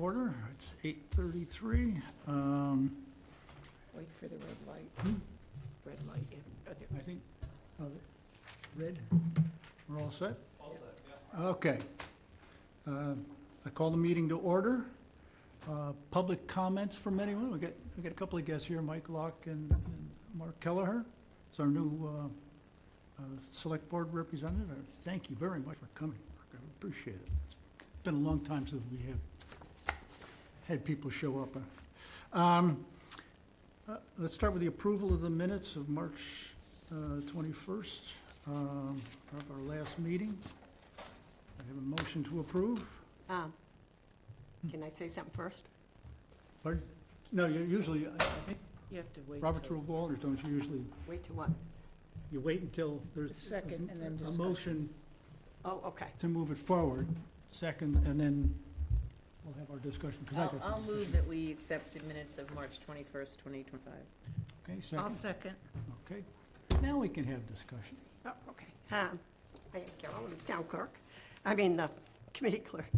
order. It's 8:33. Wait for the red light. Red light. I think, red, we're all set? All set, yeah. Okay. I call the meeting to order. Public comments from anyone? We got a couple of guests here, Mike Locke and Mark Kelleher. It's our new Select Board representative. Thank you very much for coming, Mark. I appreciate it. It's been a long time since we have had people show up. Let's start with the approval of the minutes of March 21st, of our last meeting. I have a motion to approve. Can I say something first? Pardon? No, you usually, I think, You have to wait. Robert's Rule of Order, don't you usually, Wait till what? you wait until there's The second and then a discuss. motion Oh, okay. to move it forward, second, and then we'll have our discussion. 'Cause I got I'll some move issues. that we accept the minutes of March 21st, 2025. Okay, I'll second, second. okay. Now we can have discussion. Oh, okay. I am Carol, the town clerk, the committee clerk.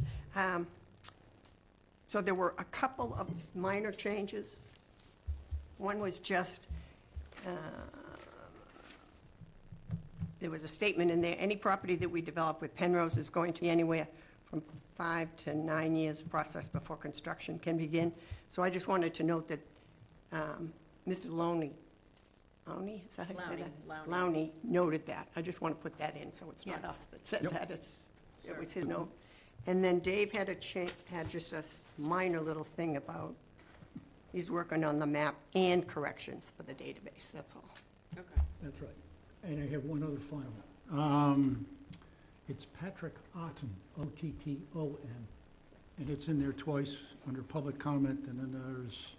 So there were a couple of minor changes. One was just, there was a statement in there, any property that we develop with Penrose is going to be anywhere from 5 to 9 years process before construction can begin. So I just wanted to note that Mr. Loney, is that how you say that? Lowney noted that. I just want to put that in, so it's not Yeah. us that said Yep. that, it was his note. And then Dave had had just a minor little thing about, he's working on the map and corrections for the database, that's all. Okay. That's right. And I have one other final one. It's Patrick Otten, O-T-T-O-N, and it's in there twice under public comment, and then there's,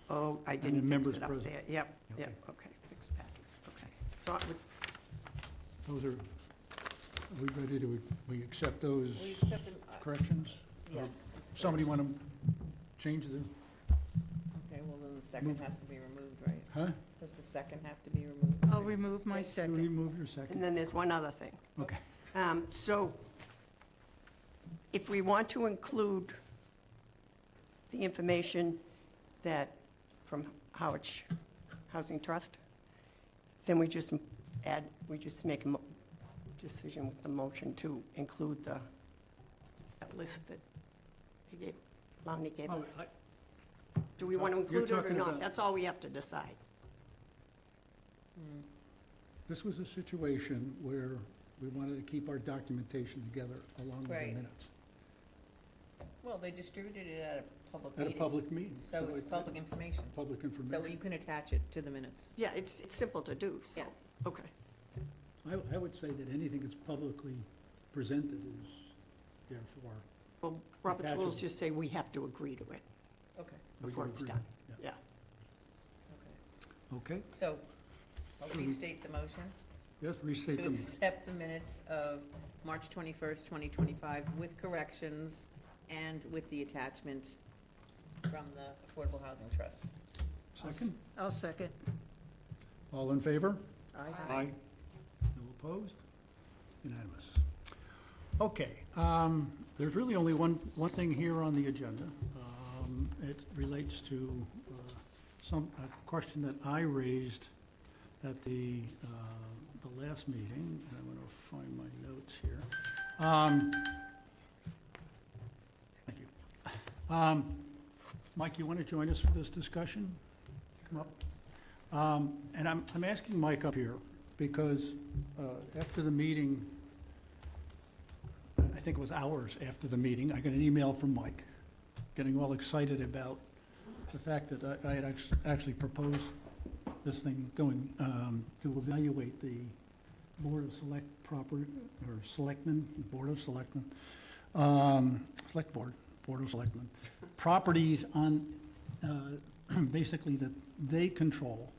Oh, I the didn't fix members it up present. there. Yep, Okay. okay, fix that, okay. So I would, those are we ready to, we accept those We accept them, corrections? Or yes. Somebody want to change the, Okay, well, then the second has to be removed, right? huh? Does the second have to be removed? I'll remove my You second. remove your and second? then there's one other thing. Okay. So if we want to include the information that, from Harwich Housing Trust, then we just make a decision with the motion to include that list that Lowney gave Oh, us. I- Do we want to You're include it or talking not? about- That's all we have to decide. This was a situation where we wanted to keep our documentation together along with the Right. minutes. Well, they distributed it at a public At a meeting. public meeting. So it's public information. Public So information. you can attach it to the minutes. Yeah, it's simple to do, so, Yeah. okay. I would say that anything that's publicly presented is therefore. Well, Robert's rules Attachable. just say we have to agree to it Okay, we before can it's agree. done. Yeah. Yeah. Okay, so I'll restate the motion yes, restate to them. accept the minutes of March 21st, 2025 with corrections and with the attachment from the Affordable Housing Trust. Second, I'll second. all in favor? Aye. No opposed? Unanimous. Okay, there's really only one thing here on the agenda. It relates to a question that I raised at the last meeting. I'm going to find my notes here. Thank you. Mike, you want to join us for this discussion? Come up. And I'm asking Mike up here because after the meeting, I think it was hours after the meeting, I got an email from Mike getting all excited about the fact that I had actually proposed this thing going to evaluate the Board of Selectmen, Board of Selectmen, properties on, basically that they control,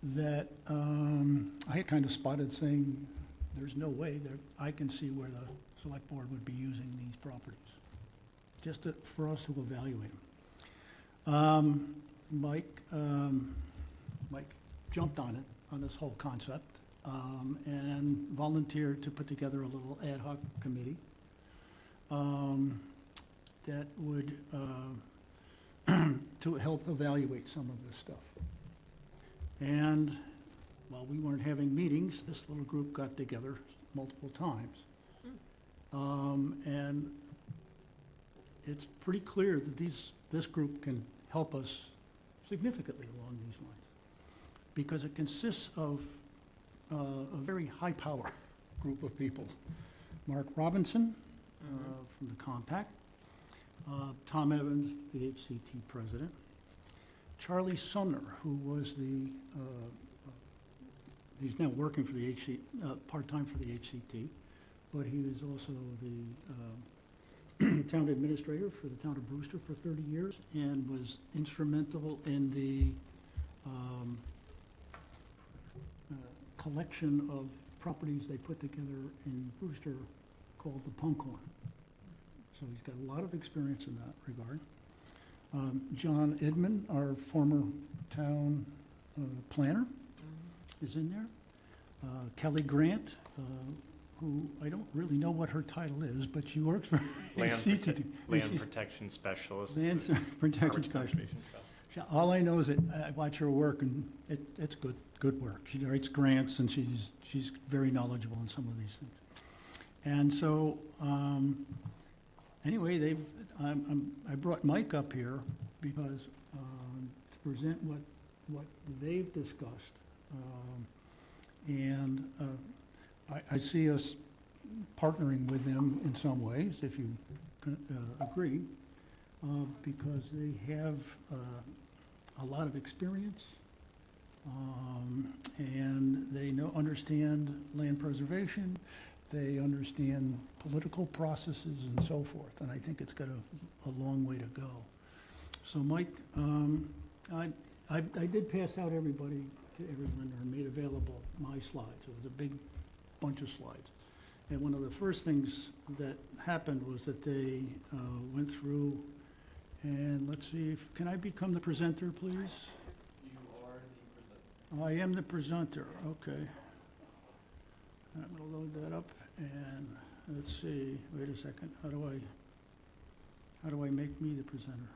that I had kind of spotted saying, there's no way that I can see where the Select Board would be using these properties, just for us to evaluate them. Mike jumped on it, on this whole concept, and volunteered to put together a little ad hoc committee that would to help evaluate some of this stuff. And while we weren't having meetings, this little group got together multiple times. And it's pretty clear that this group can help us significantly along these lines, because it consists of a very high-power group of people. Mark Robinson from the Compact, Tom Evans, the HCT president, Charlie Sumner, who was he's now working for the part-time for the HCT, but he was also the town administrator for the town of Brewster for 30 years and was instrumental in the collection of properties they put together in Brewster called the Punkhorn. So he's got a lot of experience in that regard. John Edmond, our former town planner, is in there. Kelly Grant, who I don't really know what her title is, but she works for HCT. Land protection specialist. Land with protection Harwich specialist. Conservation Trust. All I know is that I watch her work, and it's good work. She writes grants, and she's very knowledgeable in some of these things. And so, anyway, I brought Mike up here because to present what they've discussed, and I see us partnering with them in some ways, if you agree, because they have a lot of experience, and they understand land preservation, they understand political processes and so forth, and I think it's got a long way to go. So Mike, I did pass out everybody to everyone, or made available my slides. It was a big bunch of slides. And one of the first things that happened was that they went through, and let's see, can I become the presenter, please? You are the presenter. I am the presenter, okay. I'm gonna load that up, and let's see, wait a second, how do I make me the presenter?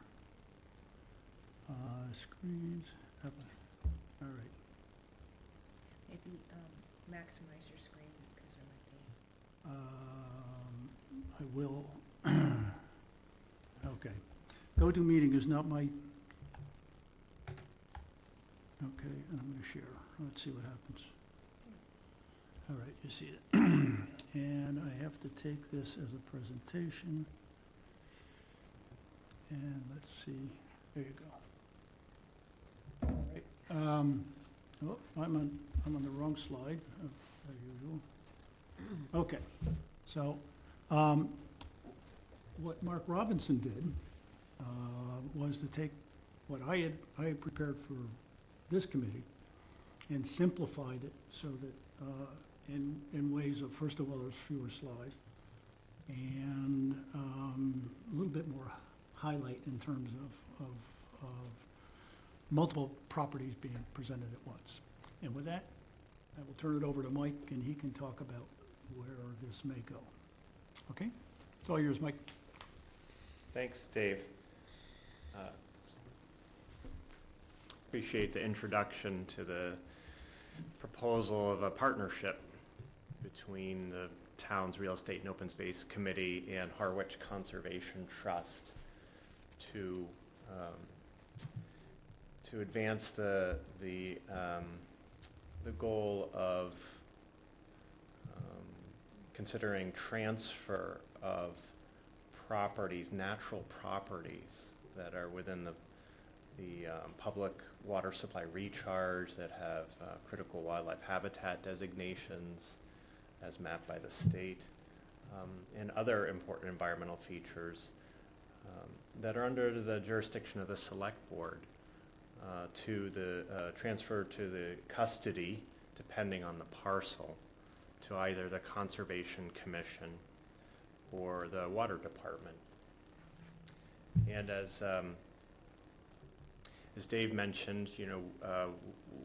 Screens, all right. Maybe maximize your screen, because there might be. I will, okay. GoToMeeting is not my, okay, and I'm gonna share. Let's see what happens. All right, you see it. And I have to take this as a presentation. And let's see, there you go. All right, oh, I'm on the wrong slide, as usual. Okay, so, what Mark Robinson did was to take what I had prepared for this committee and simplified it so that in ways of, first of all, there's fewer slides, and a little bit more highlight in terms of multiple properties being presented at once. And with that, I will turn it over to Mike, and he can talk about where this may go. Okay? It's all yours, Mike. Thanks, Dave. Appreciate the introduction to the proposal of a partnership between the town's Real Estate and Open Space Committee and Harwich Conservation Trust to advance the goal of considering transfer of properties, natural properties that are within the public water supply recharge, that have critical wildlife habitat designations as mapped by the state, and other important environmental features that are under the jurisdiction of the select board, to the transfer to the custody, depending on the parcel, to either the Conservation Commission or the Water Department. And as Dave mentioned,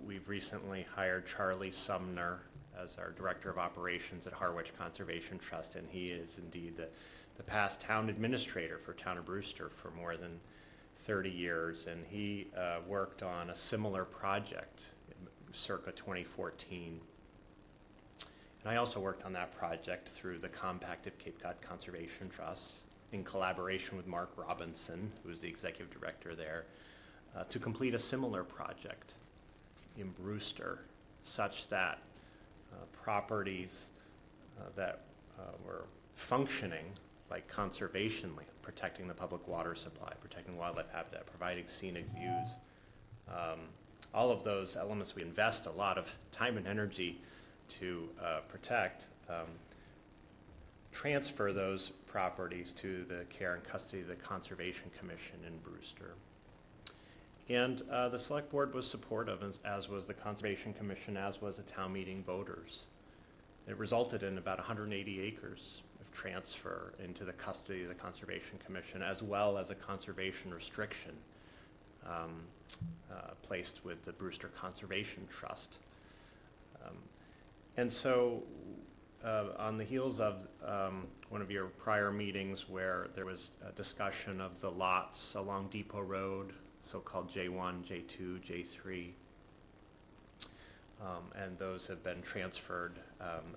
we've recently hired Charlie Sumner as our Director of Operations at Harwich Conservation Trust, and he is indeed the past town administrator for Town of Brewster for more than 30 years, and he worked on a similar project circa 2014. And I also worked on that project through the Compact of Cape Cod Conservation Trust in collaboration with Mark Robinson, who was the executive director there, to complete a similar project in Brewster, such that properties that were functioning like conservation land, protecting the public water supply, protecting wildlife habitat, providing scenic views, all of those elements we invest a lot of time and energy to protect, transfer those properties to the care and custody of the Conservation Commission in Brewster. And the select board was supportive, as was the Conservation Commission, as was the town meeting voters. It resulted in about 180 acres of transfer into the custody of the Conservation Commission, as well as a conservation restriction placed with the Brewster Conservation Trust. And so on the heels of one of your prior meetings where there was a discussion of the lots along Depot Road, so-called J1, J2, J3, and those have been transferred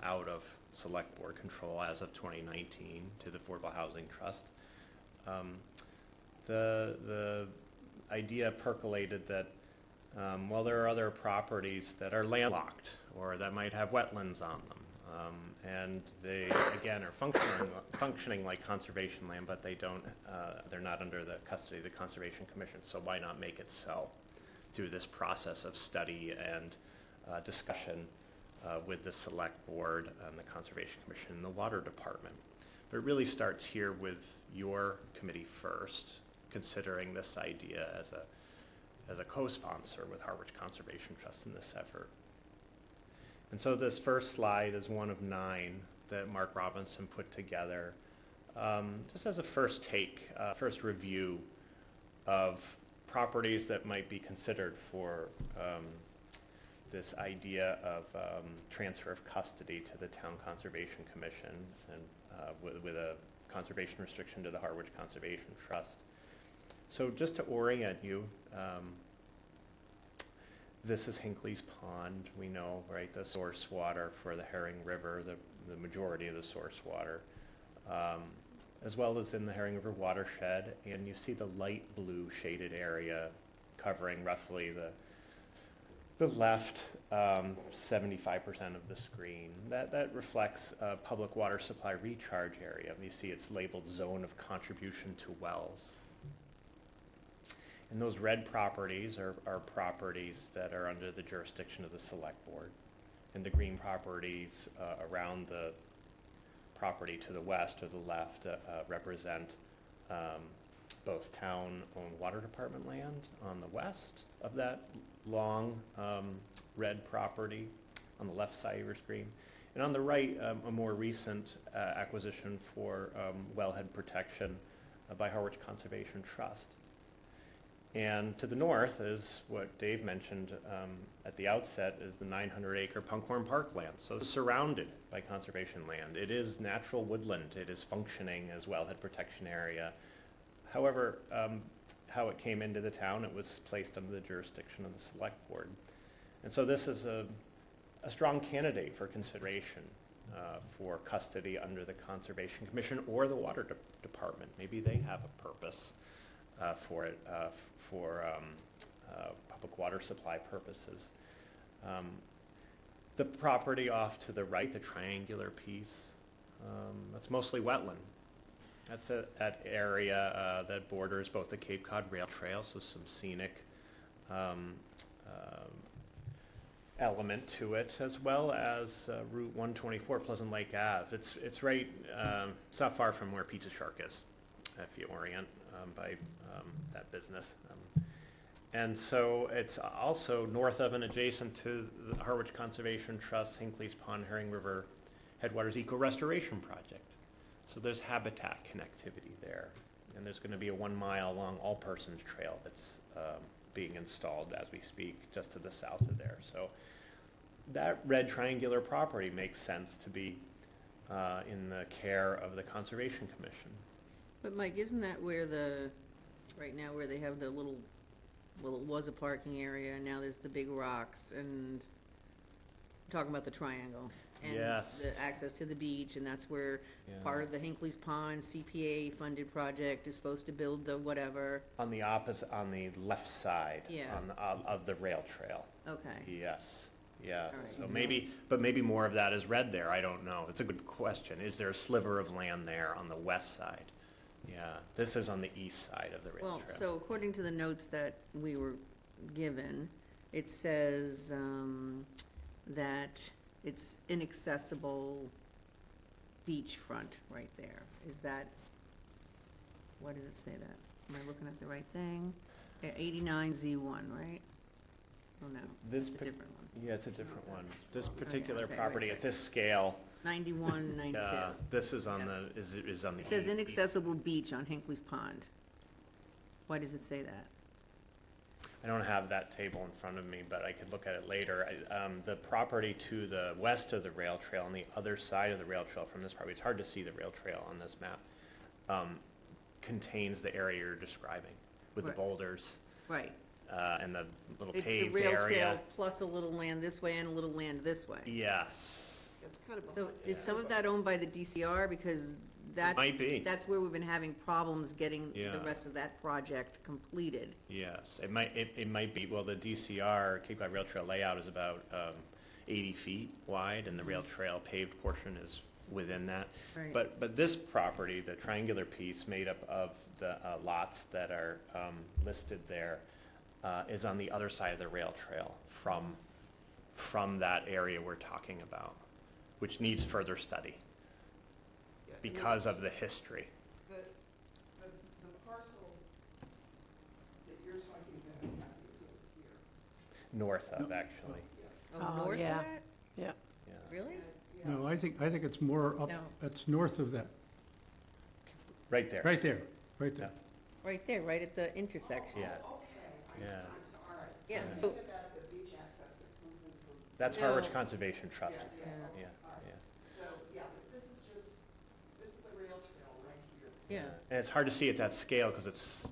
out of select board control as of 2019 to the Affordable Housing Trust. The idea percolated that well, there are other properties that are landlocked or that might have wetlands on them, and they again are functioning like conservation land, but they don't. They're not under the custody of the Conservation Commission. So why not make it so through this process of study and discussion with the Select Board and the Conservation Commission and the Water Department? But it really starts here with your committee first, considering this idea as a co-sponsor with Harwich Conservation Trust in this effort. And so this first slide is one of 9 that Mark Robinson put together, just as a first take, first review of properties that might be considered for this idea of transfer of custody to the Town Conservation Commission, and with a conservation restriction to the Harwich Conservation Trust. So just to orient you, this is Hinckley's Pond. We know, right, the source water for the Herring River, the majority of the source water, as well as in the Herring River watershed. And you see the light blue shaded area covering roughly the left 75% of the screen. That reflects a public water supply recharge area. You see it's labeled Zone of Contribution to Wells. And those red properties are properties that are under the jurisdiction of the Select Board. And the green properties around the property to the west or the left represent both town-owned water department land on the west of that long red property on the left side of your screen. And on the right, a more recent acquisition for wellhead protection by Harwich Conservation Trust. And to the north is what Dave mentioned at the outset, is the 900-acre Punkhorn Parkland. So it's surrounded by conservation land. It is natural woodland. It is functioning as wellhead protection area. However, how it came into the town, it was placed under the jurisdiction of the Select Board. And so this is a strong candidate for consideration for custody under the Conservation Commission or the Water Department. Maybe they have a purpose for it, for public water supply purposes. The property off to the right, the triangular piece, that's mostly wetland. That's an area that borders both the Cape Cod Rail Trail, so some scenic element to it, as well as Route 124, Pleasant Lake Ave. It's right, it's not far from where Pizza Shark is, if you orient by that business. And so it's also north of and adjacent to the Harwich Conservation Trust, Hinckley's Pond, Herring River Headwaters Eco Restoration Project. So there's habitat connectivity there. And there's going to be a 1-mile long all-persons trail that's being installed as we speak, just to the south of there. So that red triangular property makes sense to be in the care of the Conservation Commission. But Mike, isn't that where right now where they have the little, well, it was a parking area, and now there's the big rocks, and I'm talking about the triangle. Yes. And the access to the beach, and that's where Yeah. part of the Hinckley's Pond CPA-funded project is supposed to build the whatever. On the opposite, on the left side. Yeah. On, of the rail trail. Okay, Yes, yeah, All right. so maybe more of that is red there, I don't know. It's a good question. Is there a sliver of land there on the west side? Yeah, this is on the east side of the rail well, trail. so according to the notes that we were given, it says, that it's inaccessible beachfront right there. Is that, why does it say that? Am I looking at the right thing? 89Z1, right? Oh, no, This it's a pa- different one. Yeah, it's a different one. This particular okay, property wait a at this scale, 91, 92. this is on Yeah. the, is on the. It says east- inaccessible beach on Hinckley's Pond. Why does it say that? I don't have that table in front of me, but I could look at it later. The property to the west of the rail trail, on the other side of the rail trail from this property, it's hard to see the rail trail on this map, contains the area you're describing with the Right. boulders, Right. And the little It's the paved rail area. trail plus a little land this way and a little land this way. Yes, It's kind of So is some of that owned by the DCR? Because that's, might be. that's where we've been having problems getting the Yeah. rest of that project completed. Yes, it might be, well, the DCR, Cape Cod Rail Trail layout is about 80 feet wide, and the rail trail paved portion is within that. Right. But this property, the triangular piece made up of the lots that are listed there, is on the other side of the rail trail from that area we're talking about, which needs further study because of the history. The parcel that you're talking about is over here. North of, actually, Oh, Oh, north of yeah. that? Yeah. yeah. Really? Yeah. No, I think it's more up, No. that's north of that, Right there. right there, right there. Right there, right at the intersection. Yeah, Okay, yeah. I'm sorry. Yeah, I'm so, thinking about the beach access that comes in from. That's No. Harwich Conservation Trust. Yeah, Yeah. Yeah, all right. yeah. So, yeah, but this is the rail trail right here. yeah. And it's hard to see at that scale because it's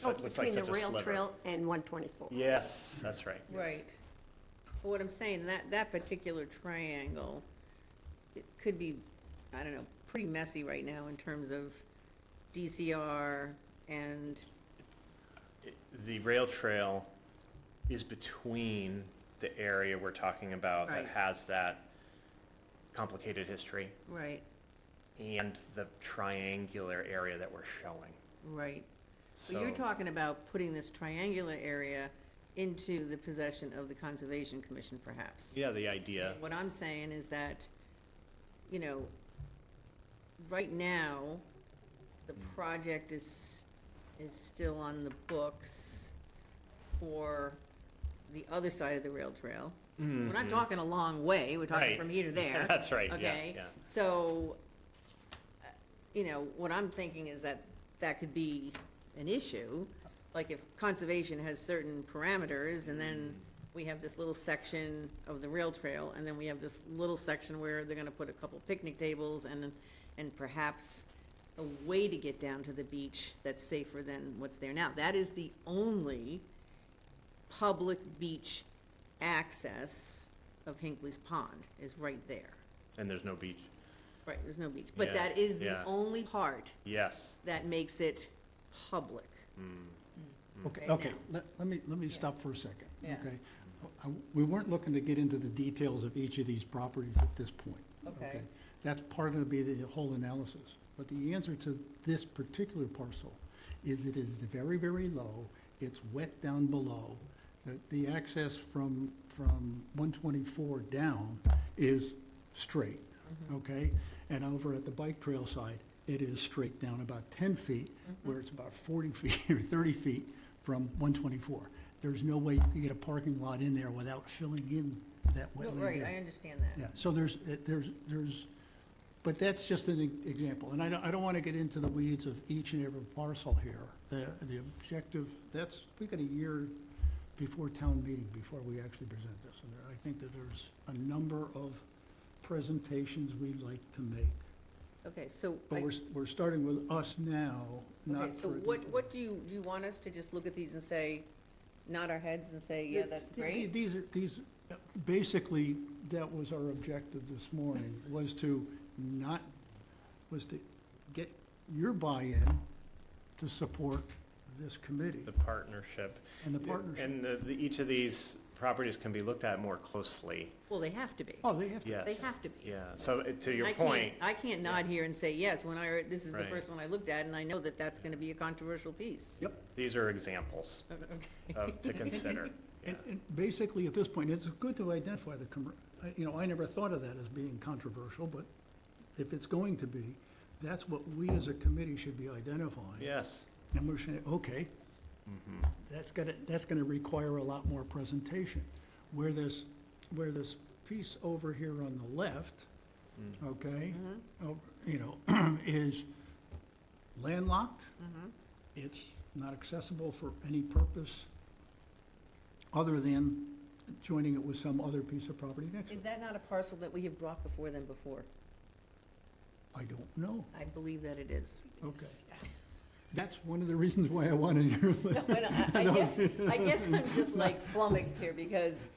Oh, it looks like between the such a rail sliver. trail and 124. Yes, that's right. yes. Right. But what I'm saying, that particular triangle, it could be, I don't know, pretty messy right now in terms of DCR and, The rail trail is between the area we're talking about that Right. has that complicated history right, and the triangular area that we're showing. right. So you're talking about putting this triangular area into the possession of the Conservation Commission perhaps? Yeah, the idea. What I'm saying is that, you know, right now, the project is still on the books for the other side of the rail trail. We're not Mhm. talking a long way, we're talking Right. from here to there. That's right, yeah, Okay, yeah. so, you know, what I'm thinking is that that could be an issue. Like if conservation has certain parameters, and then we have this little section of the rail trail, and then we have this little section where they're gonna put a couple picnic tables and perhaps a way to get down to the beach that's safer than what's there now. That is the only public beach access of Hinckley's Pond, is right there. And there's no beach. Right, there's no beach, but Yeah, that is the yeah. only part Yes. that makes it public. Okay, Right okay, now. let me stop for a second, Yeah. okay? We weren't looking to get into the details of each of these properties at this point. Okay. That's part of the whole analysis. But the answer to this particular parcel is it is very, very low, it's wet down below. The access from 124 down is straight, okay? And over at the bike trail side, it is straight down about 10 feet, where it's about 40 feet or 30 feet from 124. There's no way you could get a parking lot in there without filling in that No, wetland right, area. I understand that. Yeah, so there's, but that's just an example, and I don't want to get into the weeds of each and every parcel here. The objective, we got a year before town meeting, before we actually present this, and I think that there's a number of presentations we'd like to make Okay, so, But we're starting with us now, not okay, so for. what do you want us to just look at these and say, nod our heads and say, yeah, that's great? Basically, that was our objective this morning, was to get your buy-in to support this committee The partnership. and the partnership. And each of these properties can be looked at more closely. Well, they have to be. Oh, they have to. Yes. They have to be. Yeah, so to your I can't- point, I can't nod here and say, yes, when I, this is the Right. first one I looked at, and I know that that's gonna be a controversial piece. Yep. these are examples Okay. to consider. Yeah. And basically, at this point, it's good to identify I never thought of that as being controversial, but if it's going to be, that's what we as a committee should be identifying. Yes. And we're saying, okay, Mhm. that's gonna require a lot more presentation. Where this piece over here on the left, Mm. okay, Mhm. is landlocked. Mhm. It's not accessible for any purpose other than joining it with some other piece of property next to Is it. that not a parcel that we have brought before them before? I don't know. I believe that it is. Okay. That's one of the reasons why I wanted your No, list. and I guess I'm just like flummoxed here, because,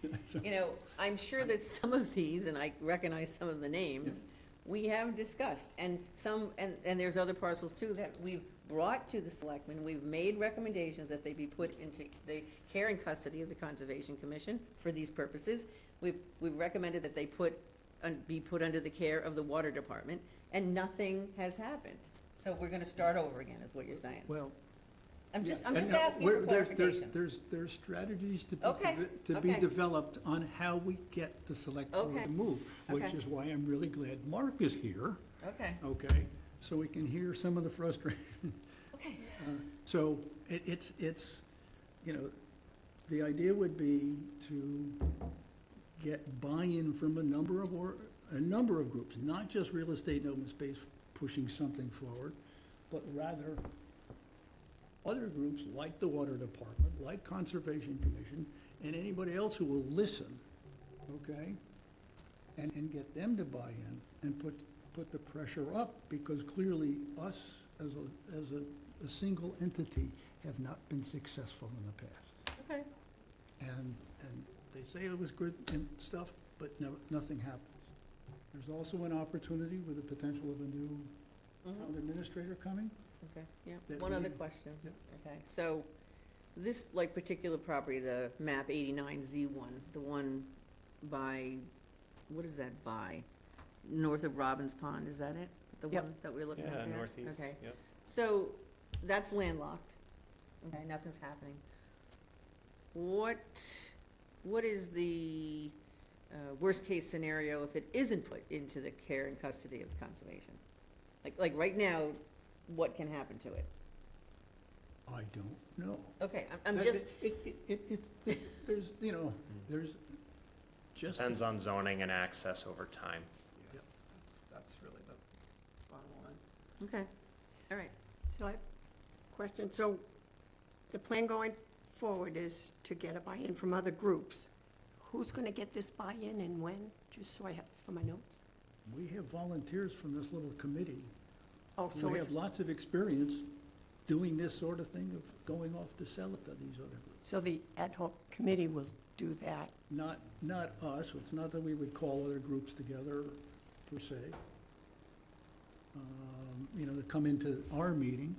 I'm sure that some of these, and I recognize some of the names, we have discussed, and and there's other parcels too that we've brought to the selectmen, we've made recommendations that they be put into the care and custody of the Conservation Commission for these purposes. We've recommended that they be put under the care of the Water Department, and nothing has happened. So we're gonna start over again, is what you're saying. Well. I'm just and asking we're- for there's- clarification. There's strategies to Okay, be okay. developed on how we get the select board Okay, to move, which okay. is why I'm really glad Mark is here, Okay, okay? So we can hear some of the frustration. okay. So it's, the idea would be to get buy-in from a number of groups, not just real estate and open space pushing something forward, but rather other groups like the Water Department, like Conservation Commission, and anybody else who will listen, okay? And get them to buy in and put the pressure up, because clearly us as a single entity have not been successful in the past. Okay. And they say it was good and stuff, but nothing happens. There's also an opportunity with the potential of a new town administrator coming. Okay, yeah. That One other we- question. Yep. Okay, so this, particular property, the map 89Z1, the one by, what is that by? North of Robbins Pond, is that it? The Yep. one that we're looking at Yeah, there? northeast, Okay, yep. so that's landlocked. Okay, nothing's happening. What is the worst-case scenario if it isn't put into the care and custody of conservation? Like right now, what can happen to it? I don't know. Okay, I'm That- just, There's just. Depends on zoning and access over time. That's really the bottom line. okay, all right. So I, question, so the plan going forward is to get a buy-in from other groups. Who's gonna get this buy-in and when, just so I have for my notes? We have volunteers from this little committee Oh, so who it's, have lots of experience doing this sort of thing of going off to sell it to these other groups. so the ad hoc committee will do that. Not us, it's not that we would call other groups together per se. To come into our meeting,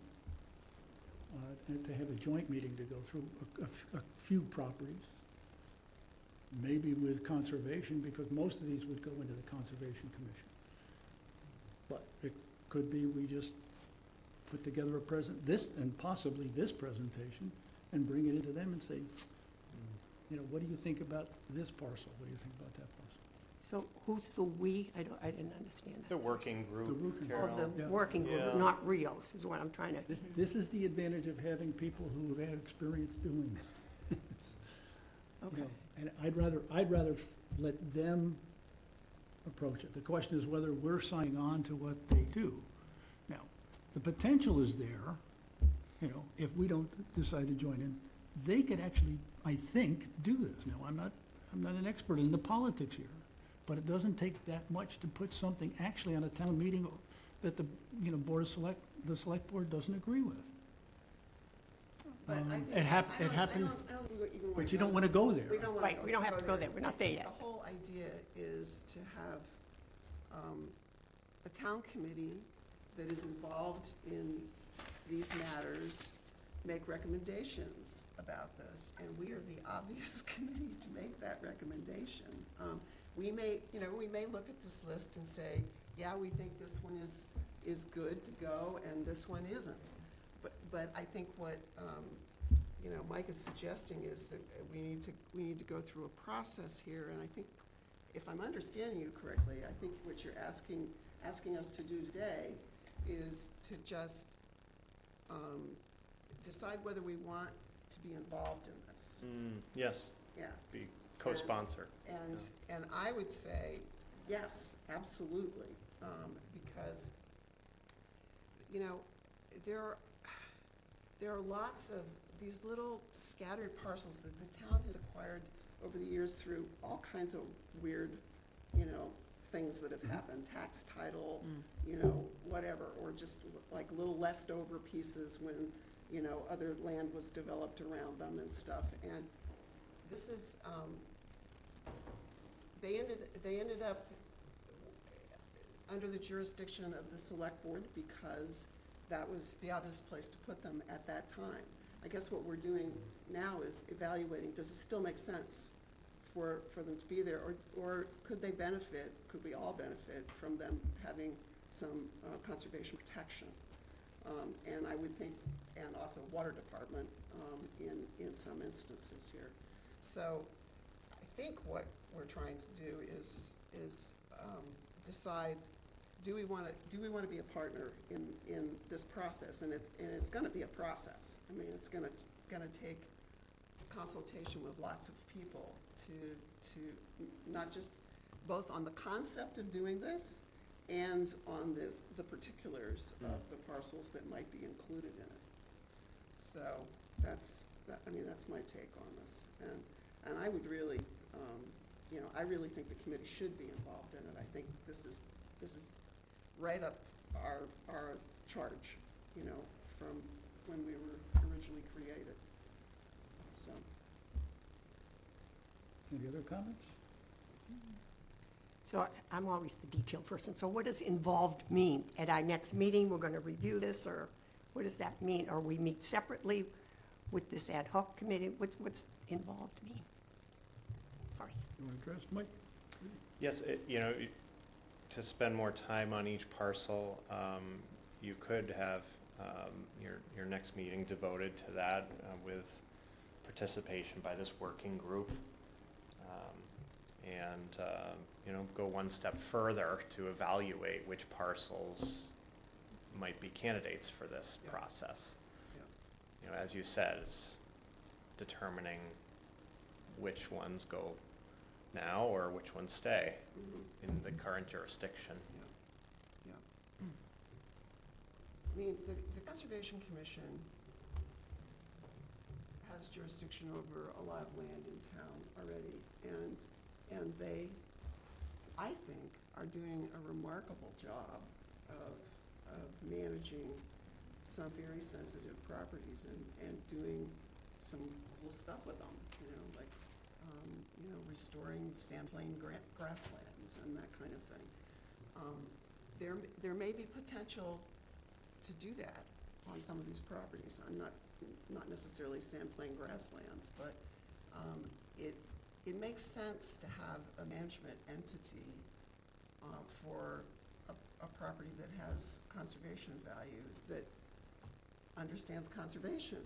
and to have a joint meeting to go through a few properties. Maybe with conservation, because most of these would go into the Conservation Commission. But it could be we just put together and possibly this presentation, and bring it into them and say, what do you think about this parcel? What do you think about that parcel? So who's the "we"? I didn't understand that. The working The group, working Oh, Carol. the Yeah. working group, Yeah. not Rios, is what I'm trying to. This is the advantage of having people who have had experience doing this. Okay. And I'd rather let them approach it. The question is whether we're signing on to what they do. Now, the potential is there, if we don't decide to join in, they could actually, I think, do this. Now, I'm not an expert in the politics here, but it doesn't take that much to put something actually on a town meeting that the, you know, the select board doesn't agree with. But I think, It happened, I don't even wanna but you go don't want to go there. We don't wanna Right, we don't have to go there. We're not there I think yet. the whole idea is to have a town committee that is involved in these matters make recommendations about this, and we are the obvious committee to make that recommendation. We may, you know, we may look at this list and say, yeah, we think this one is good to go, and this one isn't. But I think what, you know, Mike is suggesting is that we need to go through a process here, and I think, if I'm understanding you correctly, I think what you're asking us to do today is to just decide whether we want to be involved in this. Yes, Yeah. be co-sponsor. And I would say, yes, absolutely, because, you know, there are lots of these little scattered parcels that the town has acquired over the years through all kinds of weird, you know, things that have happened, tax title, you know, whatever, or just like little leftover pieces when, you know, other land was developed around them and stuff. And this is, they ended up under the jurisdiction of the select board because that was the obvious place to put them at that time. I guess what we're doing now is evaluating, does it still make sense for them to be there, or could they benefit, could we all benefit from them having some conservation protection? And I would think, and also water department in some instances here. So I think what we're trying to do is decide, do we want to be a partner in this process? And it's going to be a process. I mean, it's going to take consultation with lots of people to not just, both on the concept of doing this and on the particulars of the parcels that might be included in it. So that's my take on this. And I would really, you know, I really think the committee should be involved in it. I think this is right up our charge, you know, from when we were originally created. So. Any other comments? So I'm always the detail person, so what does involved mean? At our next meeting, we're gonna review this, or what does that mean? Or we meet separately with this ad hoc committee? What's involved mean? Sorry. You want to address, Mike? Yes, you know, to spend more time on each parcel, you could have your next meeting devoted to that with participation by this working group. And, you know, go one step further to evaluate which parcels might be candidates for this process. Yeah. You know, as you said, it's determining which ones go now or which ones stay in the current jurisdiction. Yeah. I mean, the Conservation Commission has jurisdiction over a lot of land in town already, and they, I think, are doing a remarkable job of managing some very sensitive properties and doing some cool stuff with them, you know, like, you know, restoring sandplain grasslands and that kind of thing. There may be potential to do that on some of these properties. I'm not necessarily sandplain grasslands, but it makes sense to have a management entity for a property that has conservation value, that understands conservation.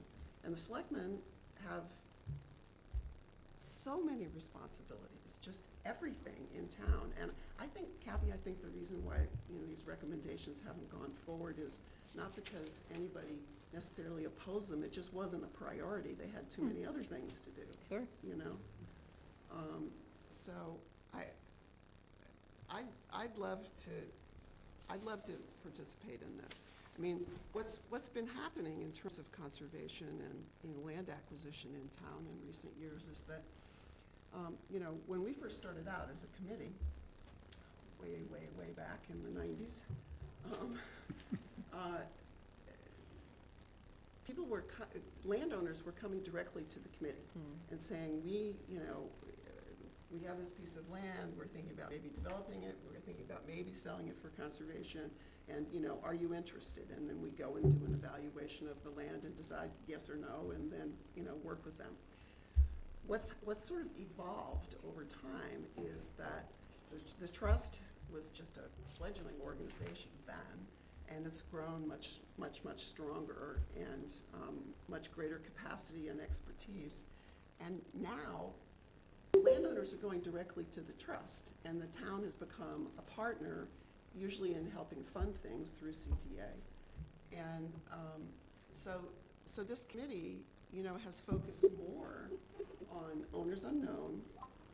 And the selectmen have so many responsibilities, just everything in town. And I think, Kathy, I think the reason why, you know, these recommendations haven't gone forward is not because anybody necessarily opposed them, it just wasn't a priority. They had too many other things to do. Sure. You know? So I'd love to participate in this. I mean, what's been happening in terms of conservation and land acquisition in town in recent years is that, you know, when we first started out as a committee, way back in the 90s, uh, people were, landowners were coming directly to the committee and saying, we have this piece of land, we're thinking about maybe developing it, we're thinking about maybe selling it for conservation, and, are you interested? And then we go and do an evaluation of the land and decide yes or no, and then, work with them. What's sort of evolved over time is that the trust was just a fledgling organization then, and it's grown much stronger and much greater capacity and expertise. And now, landowners are going directly to the trust, and the town has become a partner, usually in helping fund things through CPA. And so this committee, has focused more on owners unknown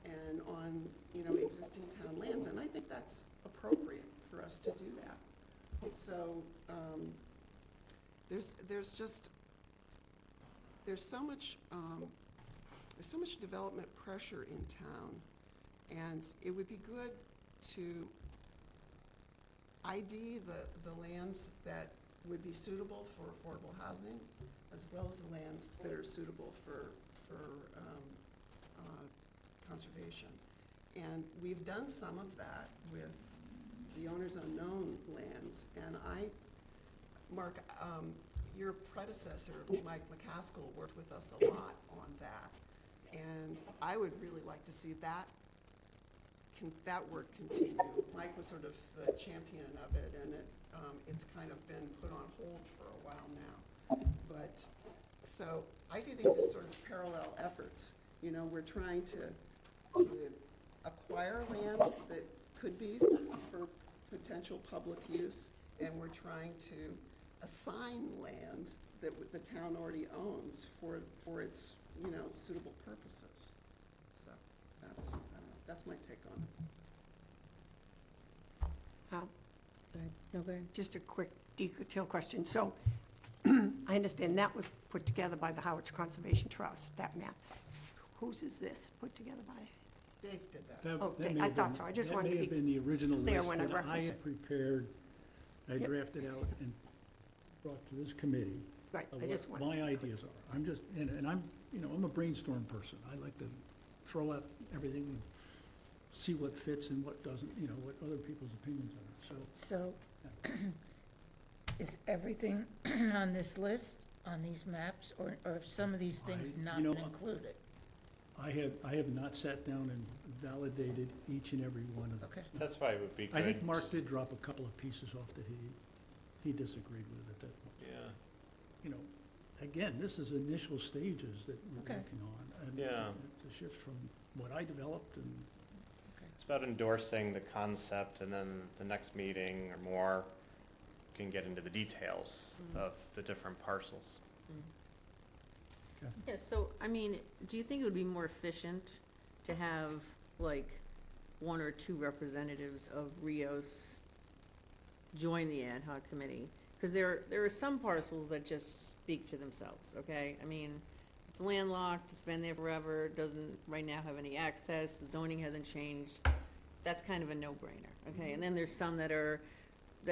and on, existing town lands, and I think that's appropriate for us to do that. So there's so much development pressure in town, and it would be good to ID the lands that would be suitable for affordable housing, as well as the lands that are suitable for conservation. And we've done some of that with the owners unknown lands, and Mark, your predecessor, Mike McCaskill, worked with us a lot on that, and I would really like to see that work continue. Mike was sort of the champion of it, and it's kind of been put on hold for a while now. But, so, I see these as sort of parallel efforts. We're trying to acquire land that could be for potential public use, and we're trying to assign land that the town already owns for its, suitable purposes. So, that's my take on it. No, go ahead. Just a quick detail question. So I understand that was put together by the Harwich Conservation Trust, that map. Whose is this put together by? Dave did that. Oh, That may I have thought been- so. I just wanted to That may have be been the original clear list when I that I reference it. had prepared, I Yep. drafted out and brought to this committee Right, of I just what wanted. my ideas are. I'm just, and I'm, I'm a brainstorm person. I like to throw out everything and see what fits and what doesn't, what other people's opinions are, so. So, is everything on this list, on these maps, or have some of these things I- not you know, been included? I have not sat down and validated each and every one of those. Okay. That's why it would be good. I think Mark did drop a couple of pieces off that he disagreed with at that point. Yeah, Again, this is initial stages that we're Okay. working on. And Yeah. it's a shift from what I developed and, it's about endorsing the concept, and then the next meeting or more can get into the details of the different parcels. Yeah, so, do you think it would be more efficient to have, like, one or two representatives of Rios join the ad hoc committee? Because there are some parcels that just speak to themselves, okay? It's landlocked, it's been there forever, it doesn't right now have any access, the zoning hasn't changed. That's kind of a no-brainer, okay? And then there's some that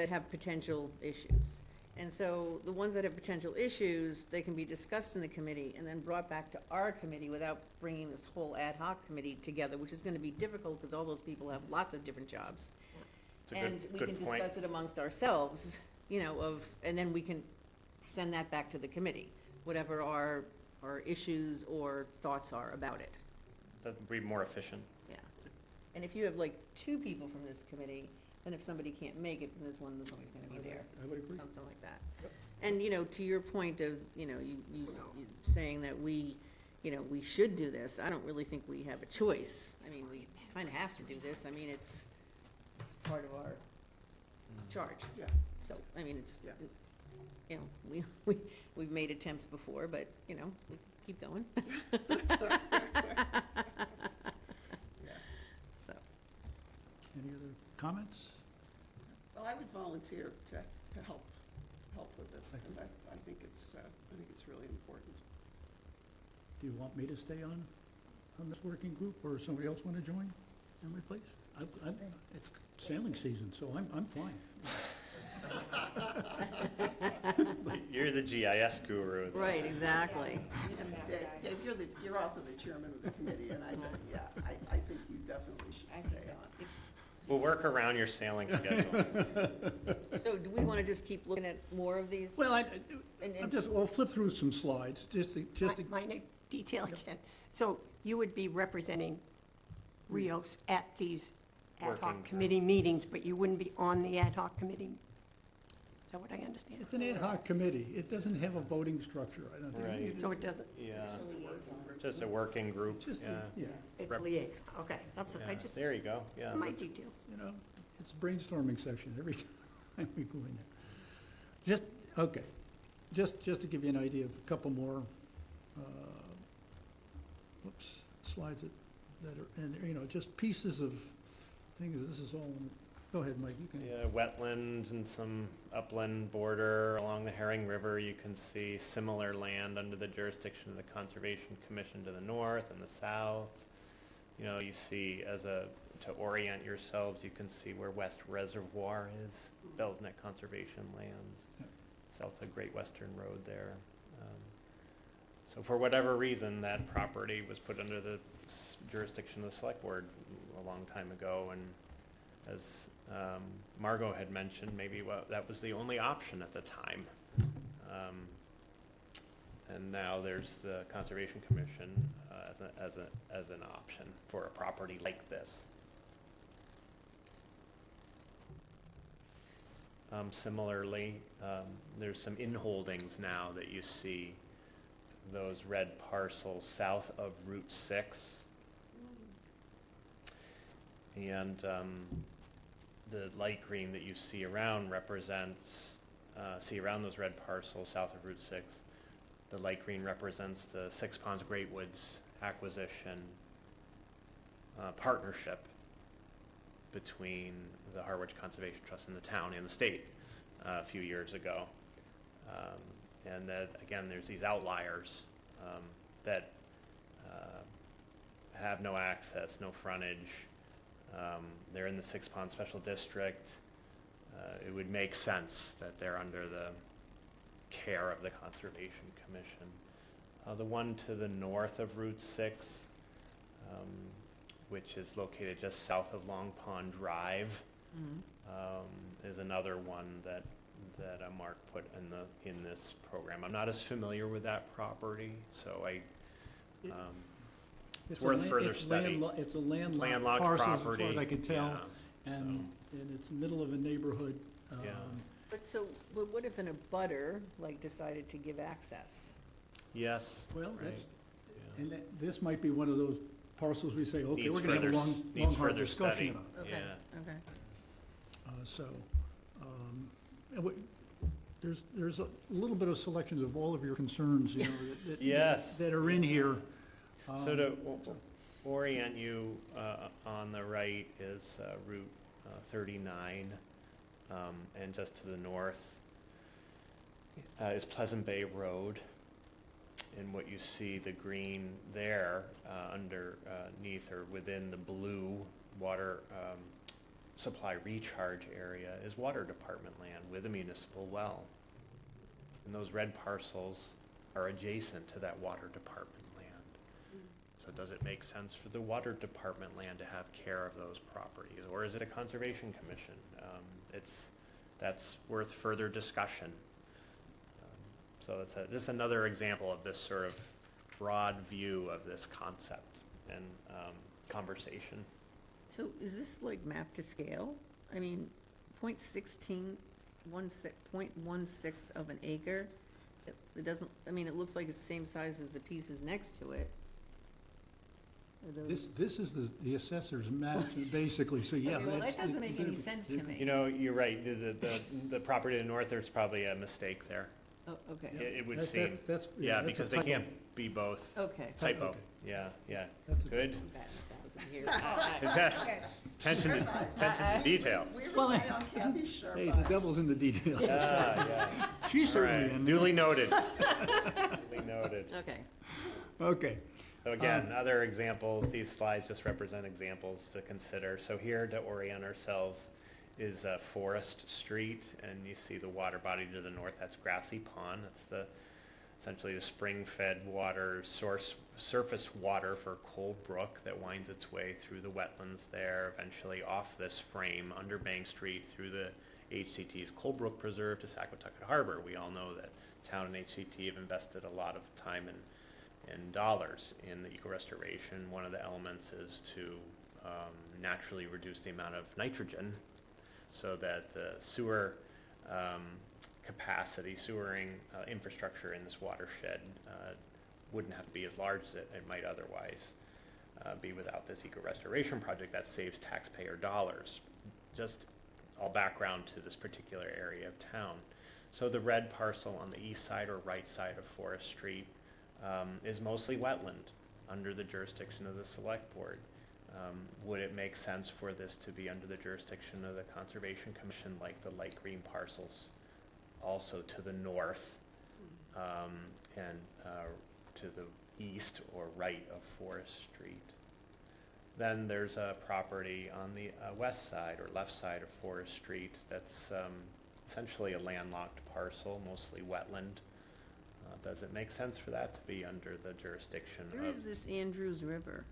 have potential issues. And so the ones that have potential issues, they can be discussed in the committee and then brought back to our committee without bringing this whole ad hoc committee together, which is gonna be difficult because all those people have lots of different jobs. It's a And we good can point. discuss it amongst ourselves, and then we can send that back to the committee, whatever our issues or thoughts are about it, That would be more efficient. yeah. And if you have like two people from this committee, then if somebody can't make it, then there's one that's always gonna be there. I would agree. Something like that. And, to your point of, you saying that we should do this, I don't really think we have a choice. We kind of have to do this. It's part of our charge. Yeah. So, it's, Yeah. we've made attempts before, but, we keep going. So, Any other comments? Well, I would volunteer to help with this, because I think it's really important. Do you want me to stay on this working group, or somebody else want to join and replace? It's sailing season, so I'm fine. You're the GIS guru. though. Right, exactly. Dave, you're also the chairman of the committee, and I think, yeah, I think you definitely should stay on. We'll work around your sailing schedule. So do we want to just keep looking at more of these? Well, And- I'm just, we'll flip through some slides, just to, Minor detail again. So you would be representing Rios at these ad Working. hoc committee meetings, but you wouldn't be on the ad hoc committee? Is that what I understand? it's an ad hoc committee. It doesn't have a voting structure, I don't think. Right. So it doesn't, Yeah, just a working group, Just, yeah. yeah, it's Rep- liaison, okay, that's, I Yeah, just, there you go, yeah. my details. you know, it's a brainstorming session every time we go in there. Just, okay, just to give you an idea of a couple more, slides that are, and, you know, just pieces of things, this is all, go ahead, Mike, you can. Yeah, wetlands and some upland border along the Herring River. You can see similar land under the jurisdiction of the Conservation Commission to the north and the south. You know, you see to orient yourselves, you can see where West Reservoir is, Bell's Neck Conservation Lands, Yeah. south of Great Western Road there. So for whatever reason, that property was put under the jurisdiction of the Select Board a long time ago, and as Margot had mentioned, maybe that was the only option at the time. And now there's the Conservation Commission as an option for a property like this. Similarly, there's some inholdings now that you see, those red parcels south of Route 6. And the light green that you see around represents, around those red parcels south of Route 6, the light green represents the Six Ponds Great Woods acquisition partnership between the Harwich Conservation Trust and the town and the state a few years ago. And that, again, there's these outliers that have no access, no frontage. They're in the Six Ponds Special District. It would make sense that they're under the care of the Conservation Commission. The one to the north of Route 6, which is located just south of Long Pond Drive, is another one that Mark put in this program. I'm not as familiar with that property, so it's worth further study. It's a landlocked Landlocked parcel, as property. far as I can tell, yeah, and it's middle of a neighborhood. Yeah. But what if an abutter, like, decided to give access? Yes, Well, right. that's, yeah. and this might be one of those parcels we say, okay, Needs we're gonna have a further- long, needs hard further discussion study. about. Okay, Yeah. okay. So, and there's a little bit of selections of all of your concerns, you know, that- Yes. that are in here. So to orient you, on the right is Route 39, and just to the north is Pleasant Bay Road. And what you see, the green there, underneath or within the blue water supply recharge area is water department land with a municipal well. And those red parcels are adjacent to that water department land. So does it make sense for the water department land to have care of those properties, or is it a conservation commission? That's worth further discussion. So it's just another example of this sort of broad view of this concept and conversation. So is this like map to scale? I mean, 0.16 of an acre, it doesn't, I mean, it looks like it's the same size as the pieces next to it. Are those- This is the assessor's map, basically, so yeah. Okay, well, that's- that doesn't make any sense to me. You know, you're right, the property to the north, there's probably a mistake there. Oh, okay, It would That's- seem, that's- yeah, that's a because they typo. can't be both. okay. Typo, Okay. yeah, That's a good. I'm batting 1,000 here. Is that, attention to detail. We Well, rely on Kathy's sharp Hey, the eyes. devil's in the details. Yeah. She's certainly Right. in. Duly noted. Duly noted. Okay, Okay, So again, other examples, these slides just represent examples to consider. So here, to orient ourselves, is Forest Street, and you see the water body to the north, that's Grassy Pond. That's essentially the spring-fed water source, surface water for Cold Brook that winds its way through the wetlands there, eventually off this frame, under Bank Street, through the HCT's Cold Brook Preserve to Saquotucket Harbor. We all know that town and HCT have invested a lot of time and dollars in the eco-restoration. One of the elements is to naturally reduce the amount of nitrogen so that the sewer capacity, sewering infrastructure in this watershed wouldn't have to be as large as it might otherwise be without this eco-restoration project that saves taxpayer dollars. Just all background to this particular area of town. So the red parcel on the east side or right side of Forest Street is mostly wetland under the jurisdiction of the select board. Would it make sense for this to be under the jurisdiction of the Conservation Commission like the light green parcels also to the north and to the east or right of Forest Street? Then there's a property on the west side or left side of Forest Street that's essentially a landlocked parcel, mostly wetland. Does it make sense for that to be under the jurisdiction Where is this Andrews River?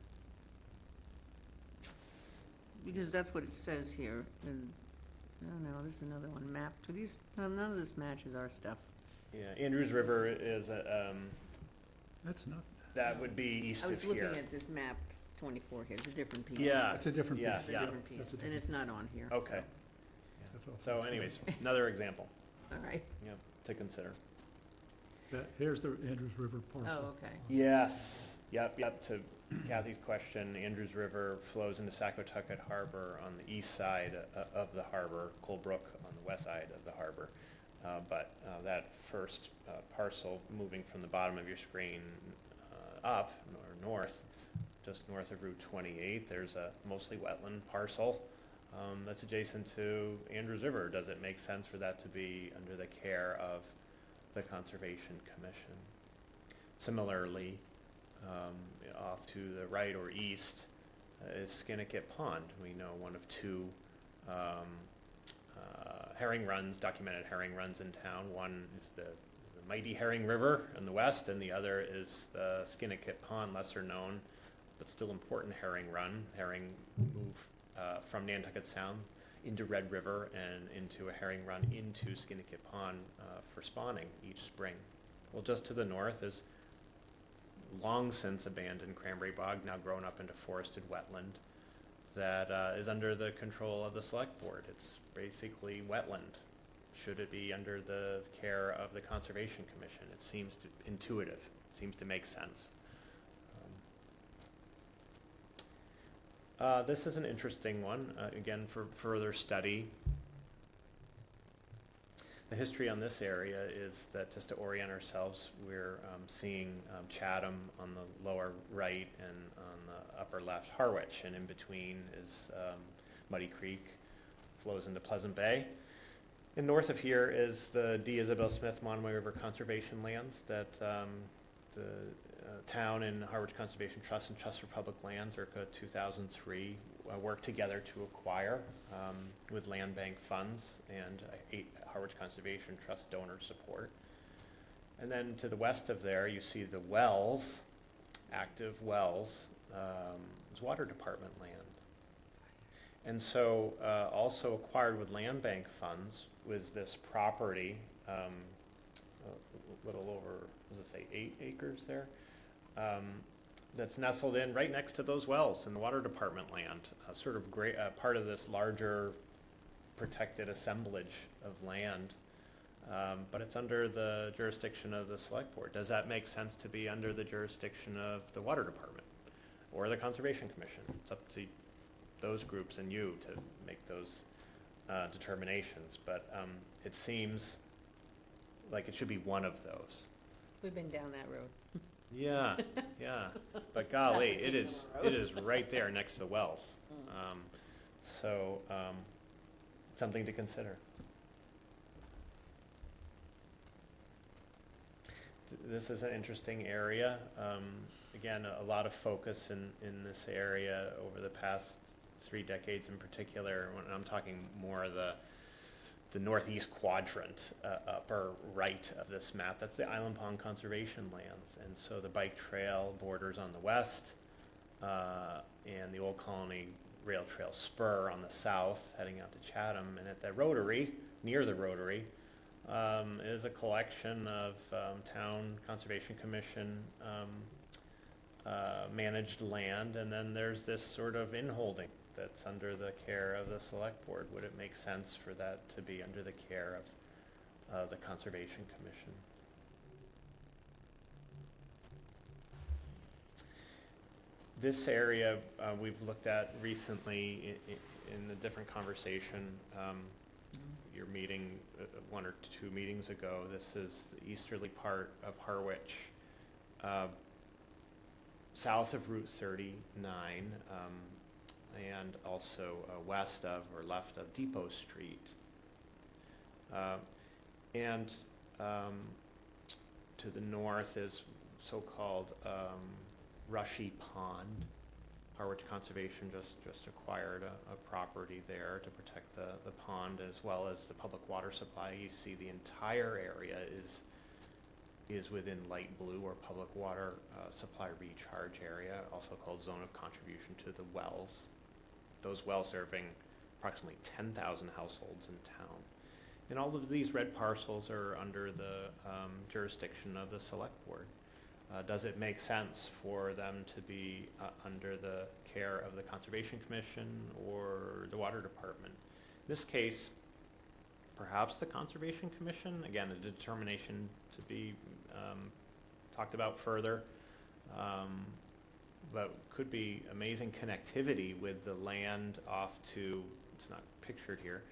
Because that's what it says here, and, I don't know, there's another one mapped. None of this matches our stuff. Yeah, Andrews River is That's not, that would be east I of was here. looking at this map 24 here, it's a different piece. Yeah. that's a different piece. Yeah, It's a yeah. different piece, That's a and different- it's not on here. Okay. That's all. So anyways, another example, All right, to consider. Here's the Andrews River parcel. oh, okay. Yes, yep, to Kathy's question, Andrews River flows into Saquotucket Harbor on the east side of the harbor, Cold Brook on the west side of the harbor. But that first parcel moving from the bottom of your screen up or north, just north of Route 28, there's a mostly wetland parcel that's adjacent to Andrews River. Does it make sense for that to be under the care of the Conservation Commission? Similarly, off to the right or east is Skinnicket Pond. We know one of two herring runs, documented herring runs in town. One is the mighty Herring River in the west, and the other is the Skinnicket Pond, lesser known, but still important herring run. Herring move from Nantucket Sound into Red River and into a herring run into Skinnicket Pond for spawning each spring. Well, just to the north is long since abandoned cranberry bog, now grown up into forested wetland, that is under the control of the select board. It's basically wetland. Should it be under the care of the Conservation Commission? It seems intuitive, it seems to make sense. This is an interesting one, again, for further study. The history on this area is that, just to orient ourselves, we're seeing Chatham on the lower right and on the upper left Harwich, and in between is Muddy Creek, flows into Pleasant Bay. And north of here is the D. Isabel Smith Monomoy River Conservation Lands that the town and Harwich Conservation Trust and Trust for Public Lands, circa 2003, worked together to acquire with land bank funds and Harwich Conservation Trust donor support. And then to the west of there, you see the wells, active wells, is water department land. And so also acquired with land bank funds was this property, a little over, what does it say, 8 acres there? That's nestled in right next to those wells in the water department land, sort of great, part of this larger protected assemblage of land, but it's under the jurisdiction of the select board. Does that make sense to be under the jurisdiction of the water department or the Conservation Commission? It's up to those groups and you to make those determinations, but it seems like it should be one of those. We've been down that road. Yeah, yeah, but golly, it is right there next to the wells. So, something to consider. This is an interesting area. Again, a lot of focus in this area over the past 3 decades in particular, when I'm talking more the northeast quadrant, upper right of this map, that's the Island Pond Conservation Lands. And so the bike trail borders on the west, and the Old Colony Rail Trail spur on the south, heading out to Chatham. And at the Rotary, near the Rotary, is a collection of town conservation commission managed land, and then there's this sort of inholding that's under the care of the select board. Would it make sense for that to be under the care of the Conservation Commission? This area we've looked at recently in the different conversation. Your meeting 1 or 2 meetings ago. This is the easterly part of Harwich, south of Route 39, and also west of or left of Depot Street. And to the north is so-called Rushy Pond. Harwich Conservation just acquired a property there to protect the pond as well as the public water supply. You see the entire area is within light blue, or public water supply recharge area, also called zone of contribution to the wells. Those wells serving approximately 10,000 households in town. And all of these red parcels are under the jurisdiction of the select board. Does it make sense for them to be under the care of the Conservation Commission or the Water Department? In this case, perhaps the Conservation Commission, again, a determination to be talked about further, but could be amazing connectivity with the land off to, it's not pictured here,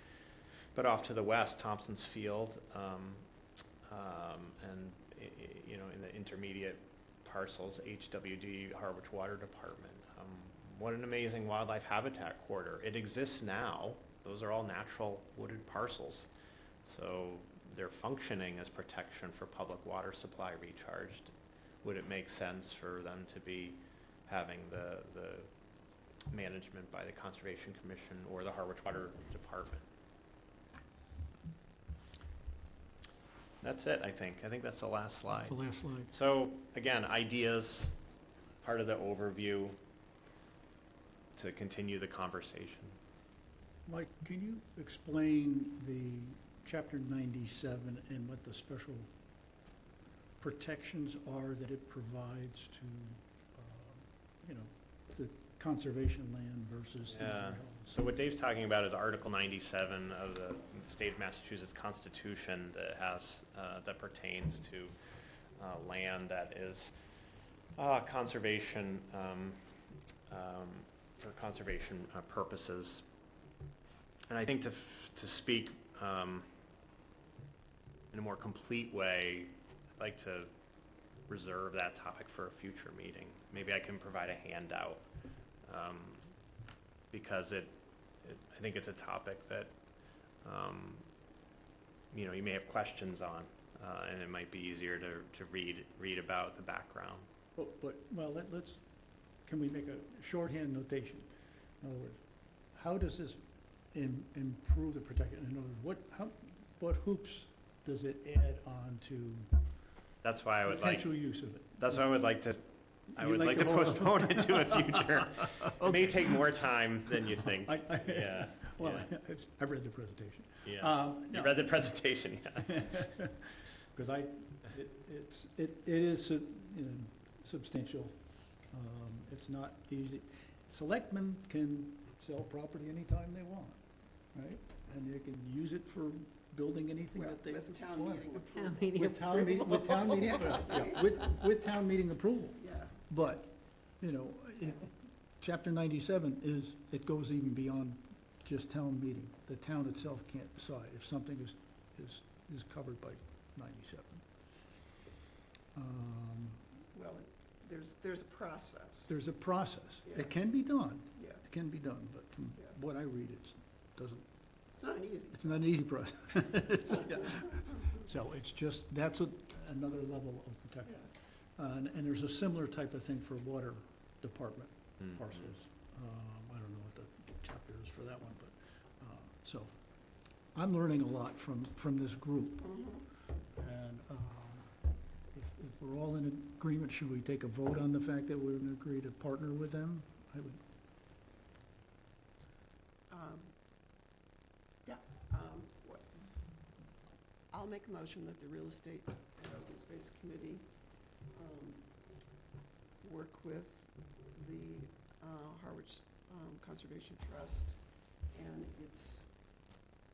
but off to the west, Thompson's Field, and you know, in the intermediate parcels, HWD, Harwich Water Department. What an amazing wildlife habitat corridor. It exists now. Those are all natural wooded parcels. So they're functioning as protection for public water supply recharged. Would it make sense for them to be having the management by the Conservation Commission or the Harwich Water Department? That's it, I think. I think that's the last slide. The last slide. So again, ideas, part of the overview to continue the conversation. Mike, can you explain the Chapter 97 and what the special protections are that it provides to, the conservation land versus things that are Yeah. held? So what Dave's talking about is Article 97 of the state of Massachusetts Constitution that has, that pertains to land that is conservation, for conservation purposes. And I think to speak in a more complete way, I'd like to reserve that topic for a future meeting. Maybe I can provide a handout, because I think it's a topic that you may have questions on, and it might be easier to read about the background. Well, let's, can we make a shorthand notation? In other words, how does this improve the protection? In other words, what hoops does it add on to That's why I would like. potential use of it? That's why I would like to. I You'd would like like to to hold- postpone it to a future. It may take more time than you think. Yeah. Well, yeah. I've read the presentation. Yeah. You no. read the presentation, yeah. Because it is substantial. It's not easy. Selectmen can sell property anytime they want, right? And they can use it for building anything Well, that they with town want. meeting Town approval. meeting With town meeting, with town meeting, yeah, with town meeting approval. Yeah, But, Chapter 97 it goes even beyond just town meeting. The town itself can't decide if something is covered by 97. well, there's a process. There's a process. Yeah. It can be done. Yeah, It can be done, but from Yeah. what I read, doesn't, it's not an easy. it's not an easy process. Yeah. So it's just, that's another level of protection. And there's a similar type of thing for water department Mhm. parcels. I don't know what the for that one, but, so, I'm learning a lot from this group. And if we're all in agreement, should we take a vote on the fact that we're going to agree to partner with them? I would, Yeah, what- I'll make a motion that the Real Estate and Open Space Committee work with the Harwich Conservation Trust and its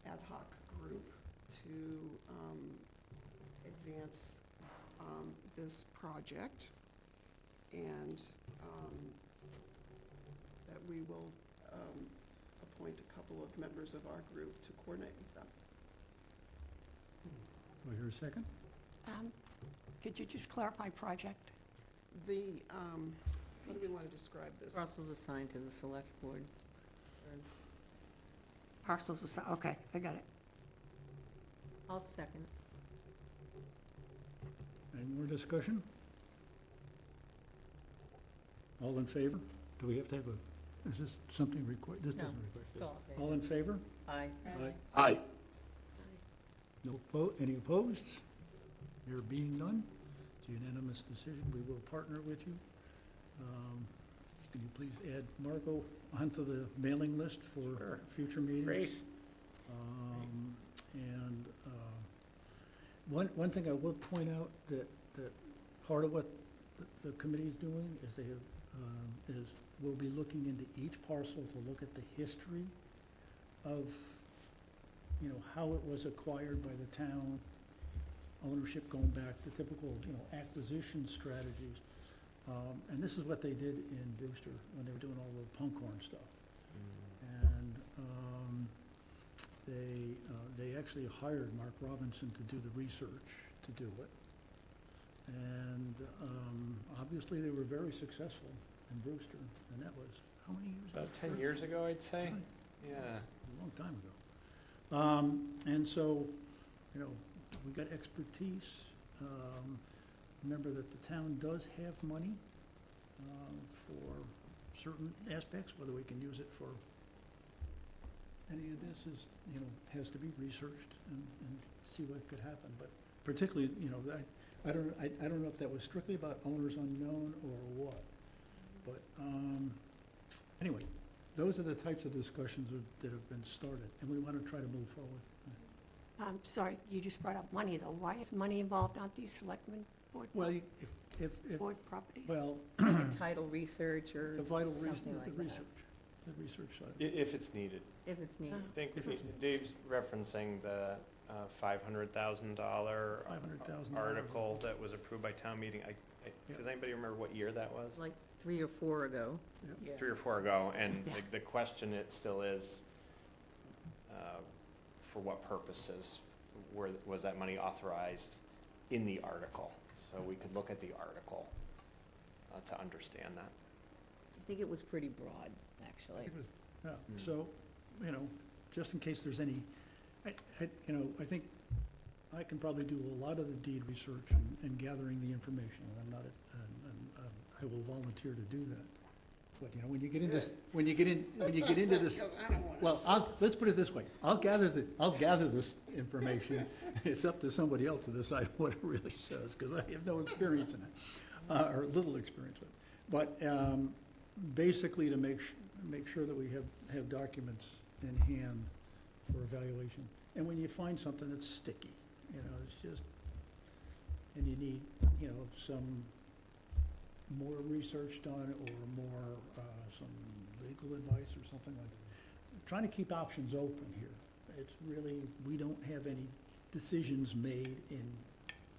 ad hoc group to advance this project, and that we will appoint a couple of members of our group to coordinate with them. do I hear a second? Could you just clarify project? The, how do we want to describe this? Russell's assigned to the select board. Parcels, okay, I got it. I'll second. Any more discussion? All in favor? Do we have to have a, is this something required? This No, doesn't require. Still okay. All in favor? Aye. Aye. No, any opposed? There being none, it's a unanimous decision. We will partner with you. Can you please add Margot onto the mailing list for Sure. future meetings? Great. And one thing I will point out that part of what the committee is doing is they have, is we'll be looking into each parcel to look at the history of, you know, how it was acquired by the town, ownership going back, the typical, you know, acquisition strategies. And this is what they did in Brewster when they were doing all the punkhorn stuff. And they actually hired Mark Robinson to do the research to do it. And obviously, they were very successful in Brewster, and that was, how many years ago? About 10 years ago, I'd say. Right. Yeah. A long time ago. And so, you know, we got expertise. Remember that the town does have money for certain aspects, whether we can use it for any of this is, you know, has to be researched and see what could happen. But particularly, you know, I don't know if that was strictly about owners unknown or what. But anyway, those are the types of discussions that have been started, and we want to try to move forward. I'm sorry, you just brought up money, though. Why is money involved on these selectmen board, Well, if, board properties? well, Like title research or the vital reason, something like the that, research side. If it's needed. if it's needed. I think If it's- Dave's referencing the $500,000 $500,000 article that was approved by town meeting. Does anybody remember what year that was? Like 3 or 4 ago. Yep. Yeah. 3 or 4 ago, and Yeah. the question it still is, for what purposes was that money authorized in the article? So we could look at the article to understand that. I think it was pretty broad, actually. It was- Yeah, Mm. so, you know, just in case there's any, you know, I think I can probably do a lot of the deed research and gathering the information, and I'm not, I will volunteer to do that. But, you know, when you get into, when you get into this, Because I don't want to. well, let's put it this way, I'll gather this information. It's up to somebody else to decide what it really says, because I have no experience in it, or little experience with it. But, basically to make sure that we have documents in hand for evaluation. And when you find something that's sticky, you know, it's just, and you need, you know, some more research done or more, some legal advice or something like that. Trying to keep options open here. It's really, we don't have any decisions made in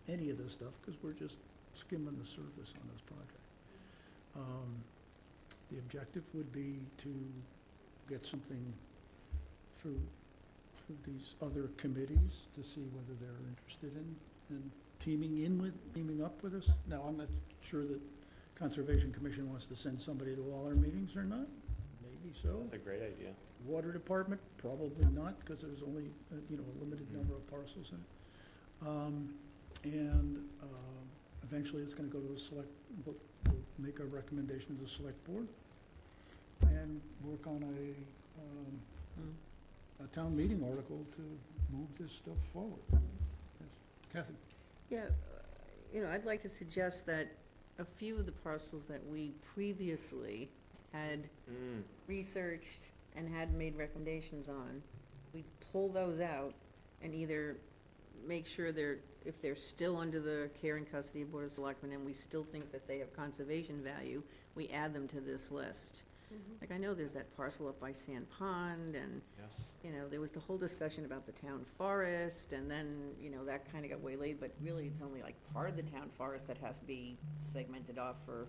any of this stuff because we're just skimming the surface on this project. The objective would be to get something through these other committees to see whether they're interested in teaming up with us. Now, I'm not sure that Conservation Commission wants to send somebody to all our meetings or not. Maybe so. That's a great idea. Water Department, probably not, because there's only, you know, a limited number of parcels in it. Eventually, it's gonna go to the we'll make a recommendation to the select board and work on a town meeting article to move this stuff forward. Yes. Kathy? Yeah, I'd like to suggest that a few of the parcels that we previously had researched and had made recommendations on, we pull those out and either make sure if they're still under the care and custody of Board of Selectmen and we still think that they have conservation value, we add them to this list. Like, I know there's that parcel up by Sand Pond, and, Yes. there was the whole discussion about the town forest, and then, that kind of got waylaid, but really, it's only like part of the town forest that has to be segmented off for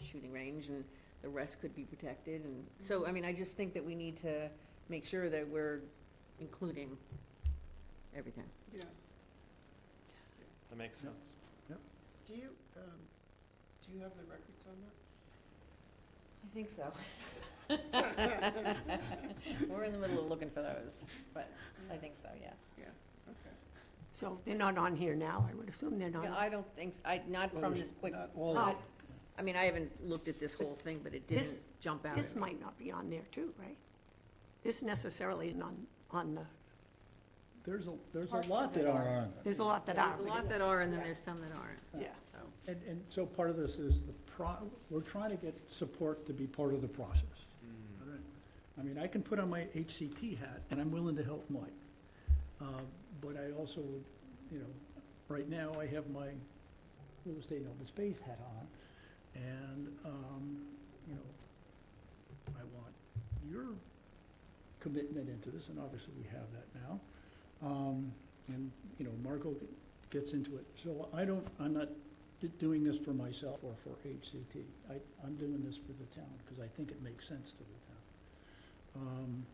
shooting range, and the rest could be protected, and so, I just think that we need to make sure that we're including everything. Yeah. That makes Yep. sense. Do you have the records on that? I think so. We're in the middle of looking for those, but I think so, yeah. Yeah, okay. So they're not on here now, I would assume they're not. Yeah, I don't think, not from this quick, All Oh, of it. I haven't looked at this whole thing, but it This- didn't jump out This at me. might not be on there too, right? This necessarily isn't on the, There's a Parts lot of that it are are. on there. there's a lot that are. There's a lot that are, and then there's some that aren't, Yeah. so. And so part of this is we're trying to get support to be part of the process. All right? I mean, I can put on my HCT hat, and I'm willing to help Mike. But I also, right now, I have my real estate and open space hat on, and, I want your commitment into this, and obviously we have that now. And, Marco gets into it. So I'm not doing this for myself or for HCT. I'm doing this for the town, because I think it makes sense to the town.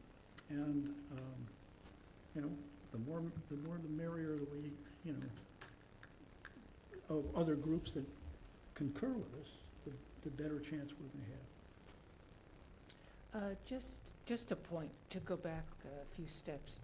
The more the merrier that we, of other groups that concur with us, the better chance we're gonna have. Just a point, to go back a few steps.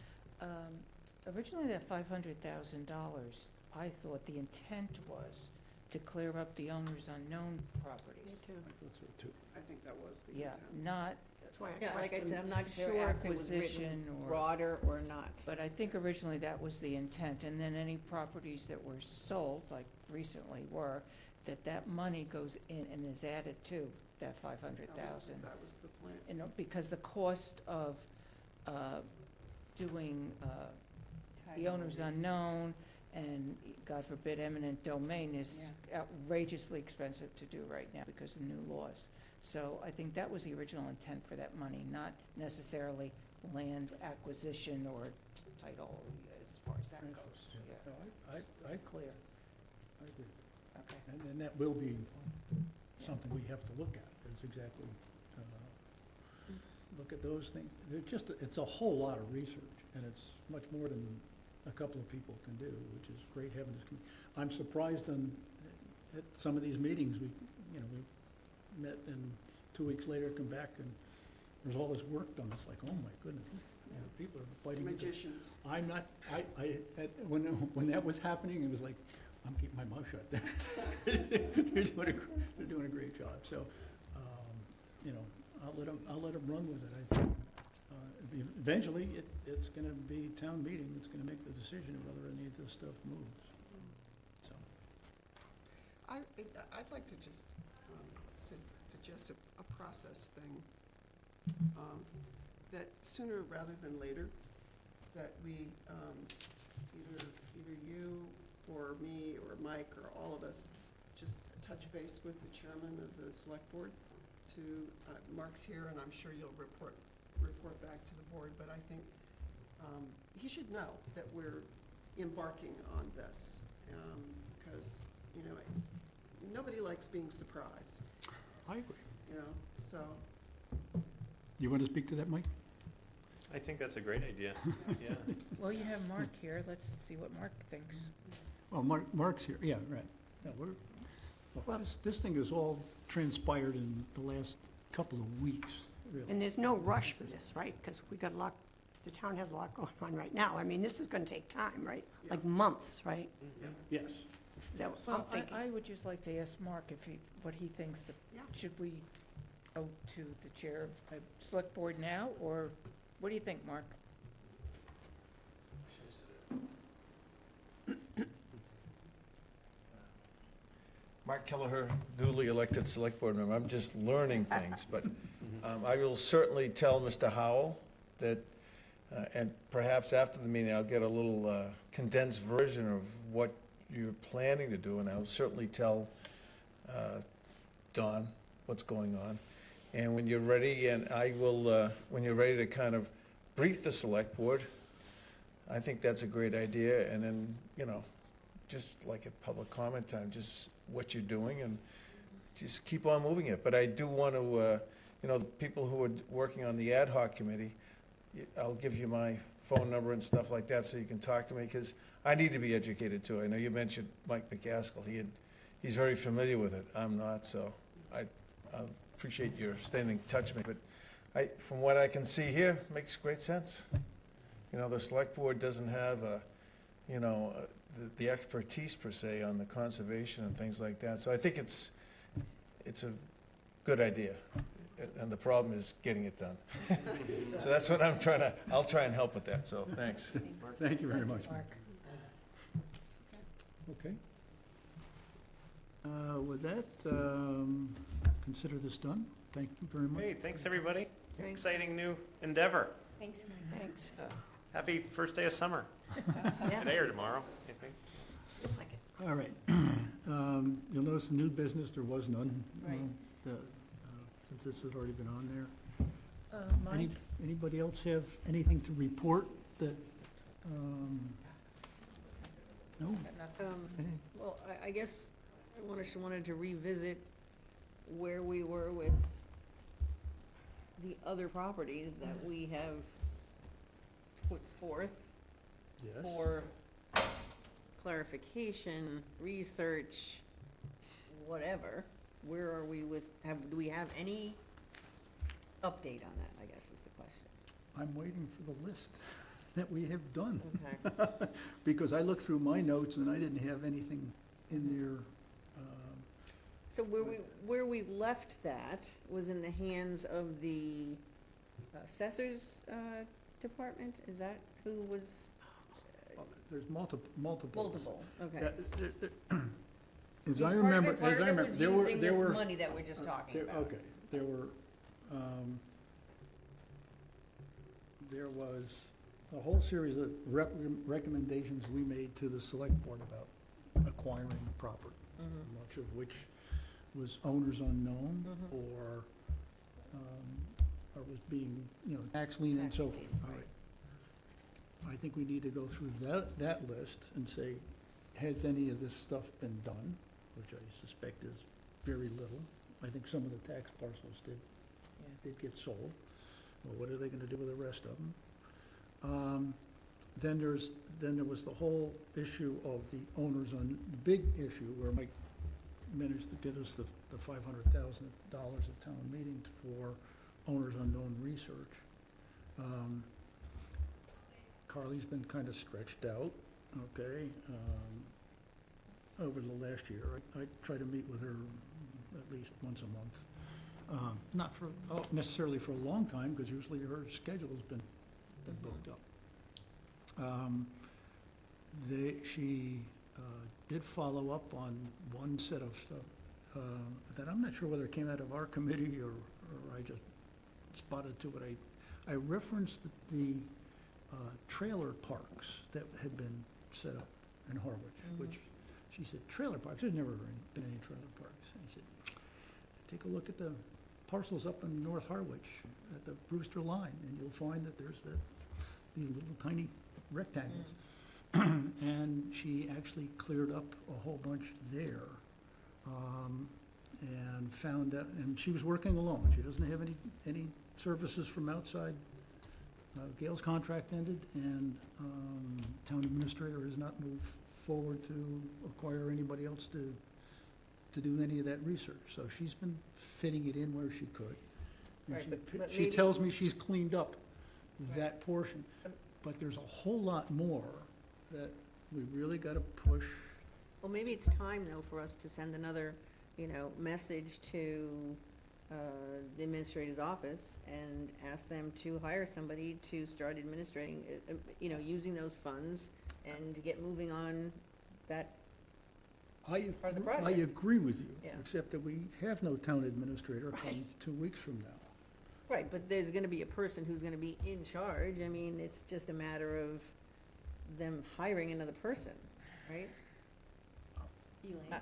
Originally, that $500,000, I thought the intent was to clear up the owner's unknown properties. too. I thought so too. I think that was the Yeah, intent. not, That's why I Yeah, like I questioned. said, I'm not Sure sure if it was written acquisition or- broader or not. but I think originally that was the intent. And then any properties that were sold, like recently were, that money goes in and is added to that $500,000. That was the plan. Because the cost of doing the owner's unknown and, God forbid, eminent domain is outrageously expensive to do right now because of new laws. So I think that was the original intent for that money, not necessarily land acquisition or title as far as that goes. Yeah, No, I clear, I agree. okay. And that will be something we have to look at, is exactly, look at those things. It's a whole lot of research, and it's much more than a couple of people can do, which is great having this. I'm surprised at some of these meetings, we met and 2 weeks later come back and there's all this work done. It's like, oh my goodness, people are biting into. Magicians. I'm not, when that was happening, it was like, I'm keeping my mouth shut. They're doing a great job, so, I'll let them run with it, I think. Eventually, it's gonna be town meeting that's gonna make the decision of whether any of this stuff moves, so. I'd like to just suggest a process thing, that sooner rather than later, that we, either you or me or Mike or all of us, just touch base with the chairman of the select board to, Mark's here, and I'm sure you'll report back to the board, but I think he should know that we're embarking on this, because, nobody likes being surprised, I agree. so. You want to speak to that, Mike? I think that's a great idea, yeah. Well, you have Mark here, let's see what Mark thinks. Well, Mark's here, yeah, right. No, this thing has all transpired in the last couple of weeks, really. And there's no rush for this, right? Because we got a lot, the town has a lot going on right now. I mean, this is gonna take time, right? Yeah. Like months, right? Yes. Is that what I'm Well, thinking? I would just like to ask Mark what he thinks, Yeah. should we go to the chair of the select board now, or what do you think, Mark? Mark Kelleher, duly elected select board member. I'm just learning things, but I will certainly tell Mr. Howell that, and perhaps after the meeting, I'll get a little condensed version of what you're planning to do, and I'll certainly tell Don what's going on. And when you're ready, and I will, when you're ready to kind of brief the select board, I think that's a great idea, and then, you know, just like at public comment time, just what you're doing, and just keep on moving it. But I do want to, you know, the people who are working on the ad hoc committee, I'll give you my phone number and stuff like that so you can talk to me, because I need to be educated too. I know you mentioned Mike McCaskill. He's very familiar with it. I'm not, so I appreciate your staying in touch with me. But from what I can see here, it makes great sense. You know, the select board doesn't have you know, the expertise per se on the conservation and things like that. So I think it's a good idea. And the problem is getting it done. So that's what I'll try and help with that, so thanks. Thank you very much, Mark. Okay. With that, consider this done. Thank you very much. Hey, thanks, everybody. Thanks. Exciting new endeavor. Thanks, Mike. Thanks. Happy first day of summer. Today or tomorrow, I think. Just like it. All right. You'll notice the new business, there was none. Right. Since this had already been on there. Mike? Anybody else have anything to report that, no? Got nothing? Any- Well, I guess I just wanted to revisit where we were with the other properties that we have put forth Yes. for clarification, research, whatever. Where are we with, do we have any update on that, I guess is the question. I'm waiting for the list that we have done. Okay. Because I looked through my notes and I didn't have anything in there. So where we left that was in the hands of the assessors department? Is that who was? There's multiple. Multiple, okay. As See, I part of remember, it- part as of I it remember, was there were, using there this were. money that we're just talking there- about. Okay, there were, there was a whole series of recommendations we made to the select board about acquiring property, Mhm. much of which was owners unknown Mhm. or was being, you know, tax lien and so Tax forth. lien, All right. right. I think we need to go through that list and say, has any of this stuff been done? Which I suspect is very little. I think some of the tax parcels did get sold. Well, what are they gonna do with the rest of them? Then there was the whole issue of the owners on, the big issue where Mike managed to get us the $500,000 at town meeting for owners unknown research. Carly's been kind of stretched out, okay, over the last year. I try to meet with her at least once a month. Not for, necessarily for a long time, because usually her schedule's been booked up. She did follow up on one set of stuff that I'm not sure whether it came out of our committee or I just spotted to it. I referenced the trailer parks that had been set up in Harwich, which she said, trailer parks? There's never been any trailer parks. I said, take a look at the parcels up in North Harwich at the Brewster line, and you'll find that there's these little tiny rectangles. And she actually cleared up a whole bunch there, and found out, and she was working alone. She doesn't have any services from outside. Gail's contract ended, and town administrator has not moved forward to acquire anybody else to do any of that research. So she's been fitting it in where she could. And Right, but she maybe- tells me she's cleaned up that portion. But there's a whole lot more that we really gotta push. Well, maybe it's time, though, for us to send another, message to the administrator's office and ask them to hire somebody to start administrating, using those funds and to get moving on that. Part of the I project. agree with you, Yeah. except that we have no town administrator come Right. 2 weeks from now. Right, but there's gonna be a person who's gonna be in charge. I mean, it's just a matter of them hiring another person, right? Yeah.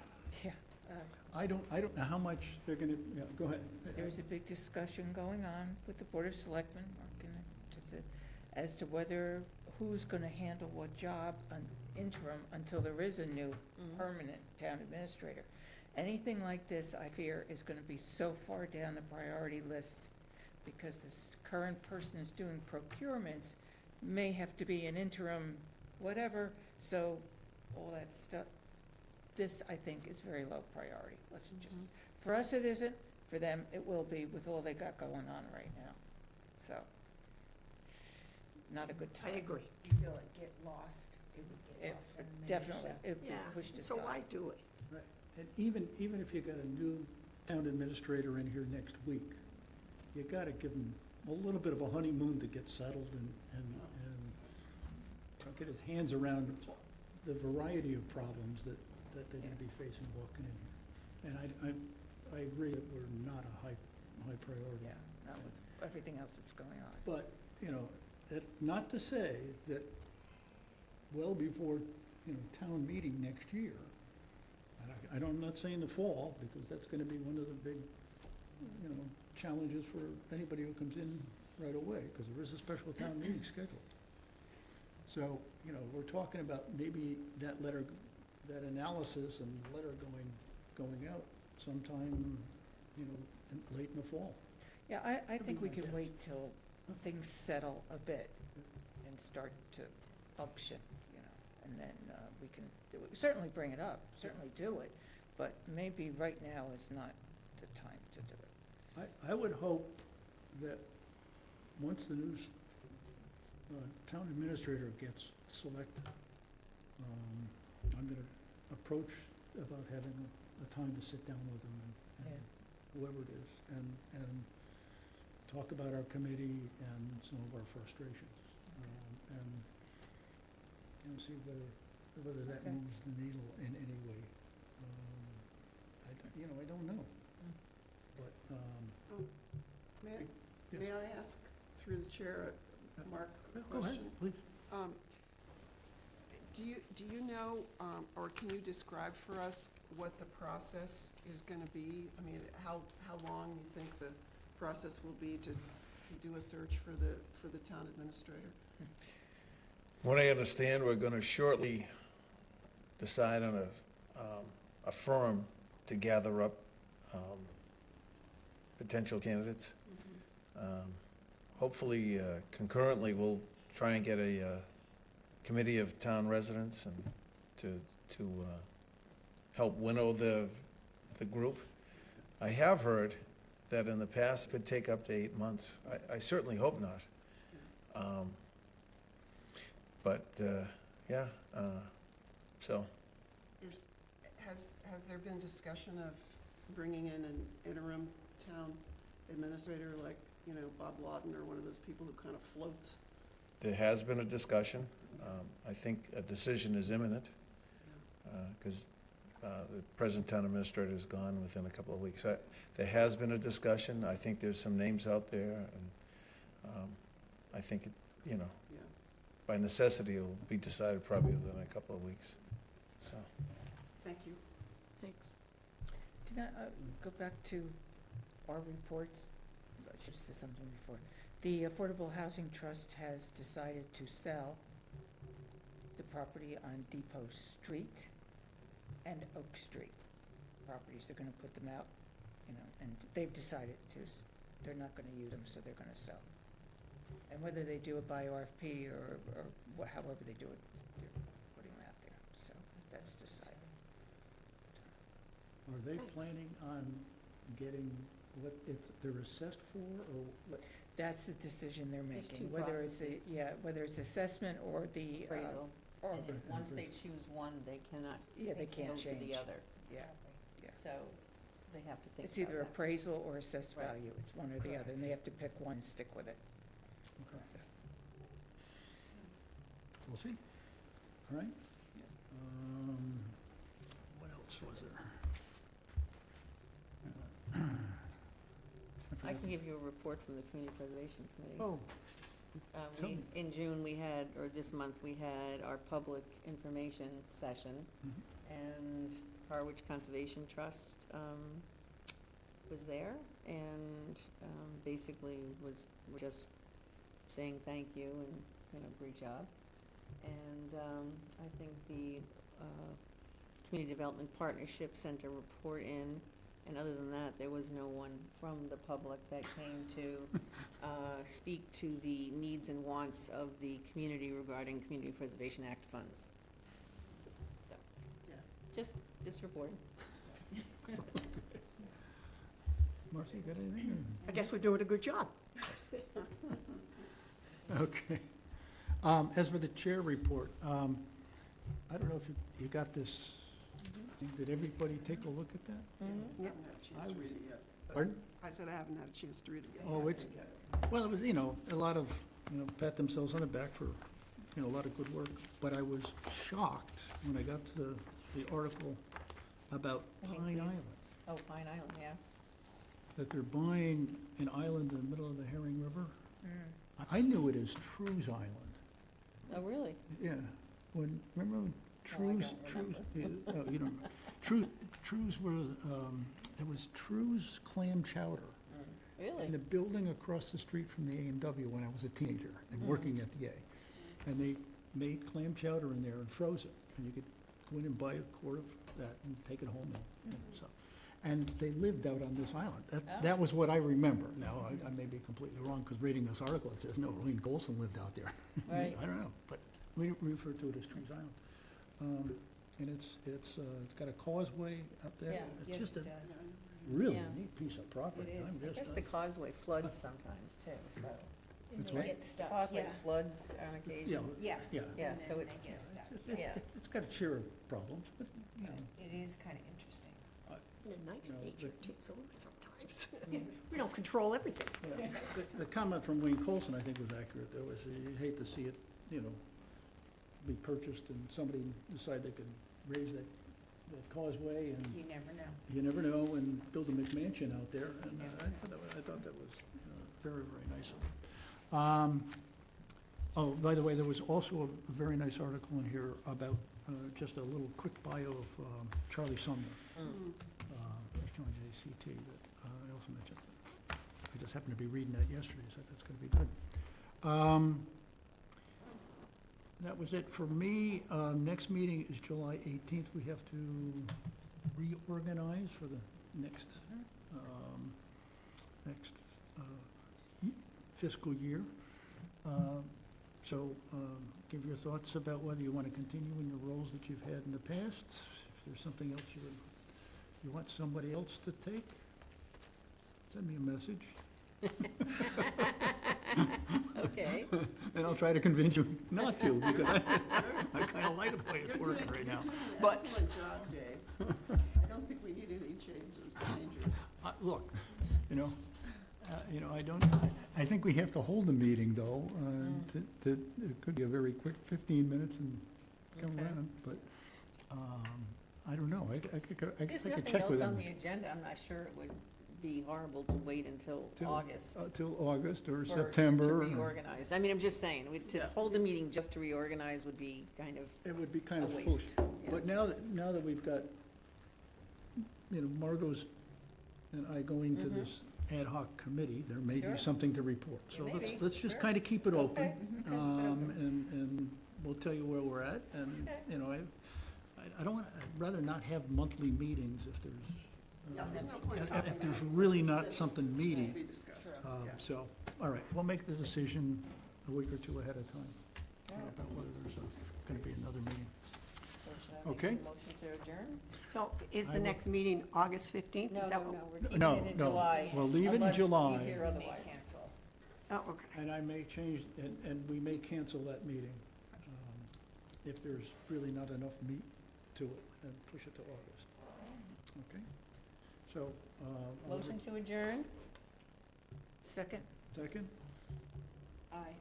I don't know how much they're gonna, yeah, go ahead. There's a big discussion going on with the Board of Selectmen, as to whether, who's gonna handle what job on interim until there is a new permanent town administrator. Anything like this, I fear, is gonna be so far down the priority list, because this current person is doing procurements, may have to be an interim whatever, so all that stuff. This, I think, is very low priority. Let's just, for us it isn't, for them it will be with all they got going on right now. So, not a good time. I agree. You feel it get lost, it would get It lost in the definitely, minutia. it would be pushed aside. So why do it? And even if you got a new town administrator in here next week, you gotta give him a little bit of a honeymoon to get settled and to get his hands around the variety of problems that they're gonna be facing walking in here. And I agree that we're not a high priority. Yeah, not with everything else that's going on. But, not to say that well before, town meeting next year, and I'm not saying the fall, because that's gonna be one of the big, challenges for anybody who comes in right away, because there is a special town meeting scheduled. So, we're talking about maybe that letter, that analysis and letter going out sometime, late in the fall. Yeah, I That'd think be we my can guess. wait till things settle a bit and start to function, and then we can certainly bring it up, certainly do it, but maybe right now is not the time to do it. I would hope that once the new town administrator gets selected, I'm gonna approach about having a time to sit down with them and whoever it is, and talk about our committee and some of our frustrations. And see whether that Okay. moves the needle in any way. I don't know. But, May Yes. may I ask, through the chair, Mark, a go ahead, question? please. Do you know, or can you describe for us what the process is gonna be? I mean, how long you think the process will be to do a search for the town administrator? What I understand, we're gonna shortly decide on a firm to gather up potential candidates. Hopefully concurrently, we'll try and get a committee of town residents and to help winnow the group. I have heard that in the past it could take up to 8 months. I certainly hope not. But, yeah, so, Has there been discussion of bringing in an interim town administrator like, Bob Lawton or one of those people who kind of floats? there has been a discussion. I think a decision is imminent, because the present town administrator is gone within a couple of weeks. There has been a discussion. I think there's some names out there, and I think, Yeah. by necessity, it'll be decided probably within a couple of weeks, so. Thank you. Thanks. Did I go back to our reports? I should have said something before. The Affordable Housing Trust has decided to sell the property on Depot Street and Oak Street properties. They're gonna put them out, and they've decided they're not gonna use them, so they're gonna sell. And whether they do it by RFP or however they do it, they're putting them out there, so that's decided. Are they Thanks. planning on getting what they're assessed for, or what? That's the decision they're There's making, two whether it's processes. whether it's assessment or the, Appraisal. or, And once they choose one, they cannot yeah, they go can't to the change. other. Yeah, yeah. So They have to think It's either about that. appraisal or assessed Right. value, it's one or the other, and they have to pick one and stick with it. Okay. We'll see. All right? What else was there? I can give you a report from the Community Preservation Committee. Oh, tell me. In June, we had, or this month, we had our public information session, Mhm. and Harwich Conservation Trust was there, and basically was just saying thank you and, great job. And I think the Community Development Partnership sent a report in, and other than that, there was no one from the public that came to speak to the needs and wants of the community regarding Community Preservation Act funds. So, just reporting. Marcy, you got anything? I guess we're doing a good job. Okay. As for the chair report, I don't know if you got this. Did everybody take a look at that? I haven't had a chance to read it yet. Pardon? I said I haven't had a chance to read it yet. Oh, it's, well, it was, a lot of, pat themselves on the back for, a lot of good work. But I was shocked when I got to the article about I think Pine these- Island, Oh, Pine Island, yeah. that they're buying an island in the middle of the Herring River. Mm. I knew it as True's Island. Oh, really? Yeah, remember when I True's, don't remember. you don't, True's was, there was True's Clam Chowder in Really? the building across the street from the A&W when I was a teenager and working at the A. And they made clam chowder in there and froze it, and you could go in and buy a quart of that and take it home and so. And they lived out on this island. That was what I remember. Now, I may be completely wrong, because reading this article, it says, no, Wayne Golson lived out there. Right. I don't know, but we refer to it as True's Island. And it's got a causeway up there. Yeah. It's Yes, just a it does. really Yeah. neat piece of property. It is. I'm I just, guess the causeway floods sometimes, too, so. It's what? Get stuck, Causeway yeah. floods on occasion. Yeah. Yeah, Yeah, And so then it's, they get stuck. yeah. it's got its share of problems, but, It is kind of interesting. In a nice No, nature but- takes over sometimes. We don't control everything. yeah. The comment from Wayne Colson, I think, was accurate, though, is you hate to see it, be purchased and somebody decide they could raise that causeway and You never know. you never know, and build a McMansion out there, and I thought that was very, very nice of them. Oh, by the way, there was also a very nice article in here about, just a little quick bio of Charlie Sumner, who's joined ACT, that I also mentioned. I just happened to be reading that yesterday, so that's gonna be good. That was it for me. Next meeting is July 18th. We have to reorganize for the next fiscal year. So give your thoughts about whether you want to continue in the roles that you've had in the past. If there's something else you want somebody else to take, send me a message, Okay. and I'll try to convince you not to, because I kind of like the way it's working right now. You're doing an But- excellent job, Dave. I don't think we need any changes. Look, I don't, I think we have to hold a meeting, though. It could be a very quick 15 minutes and come Okay. around, but I don't know. I There's could nothing check else with on them. the agenda. I'm not sure it would be horrible to wait until Till- August. Till August or for- September. To or- reorganize. I mean, I'm just saying, to hold a meeting just to reorganize would be kind of It would be kind a of waste. foolish. Yeah. But now that we've got, Margot's and I going to Mhm. this ad hoc committee, there may be Sure. something to report. So There may be, let's just sure. kind of keep it open. Okay. Keep it open. And we'll tell you where we're at. And, Okay. I don't want, I'd rather not have monthly meetings if there's, Yeah, there's no if point talking if there's about it. really This not is- something this meaty. will be discussed. Yeah. So, all right, we'll make the decision a week or two ahead of time All right. about whether there's going to be another meeting. So should I make Okay. a motion to adjourn? So is I the will- next meeting August 15th? No, Is no, that what- no, we're keeping No, it in no. July. We'll leave it in unless you July. hear otherwise. Cancel. Oh, okay. And I may change, and we may cancel that meeting if there's really not enough meat to it, and push it to August. Okay? So, I'll- Motion to adjourn? Second? second? Aye.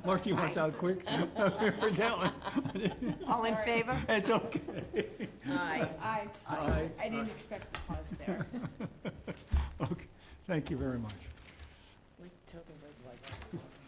Marcy wants out quick. We heard that one. All in favor? It's okay. Aye. Aye. Aye. I didn't expect the pause there. Okay, thank you very much. We took a red light.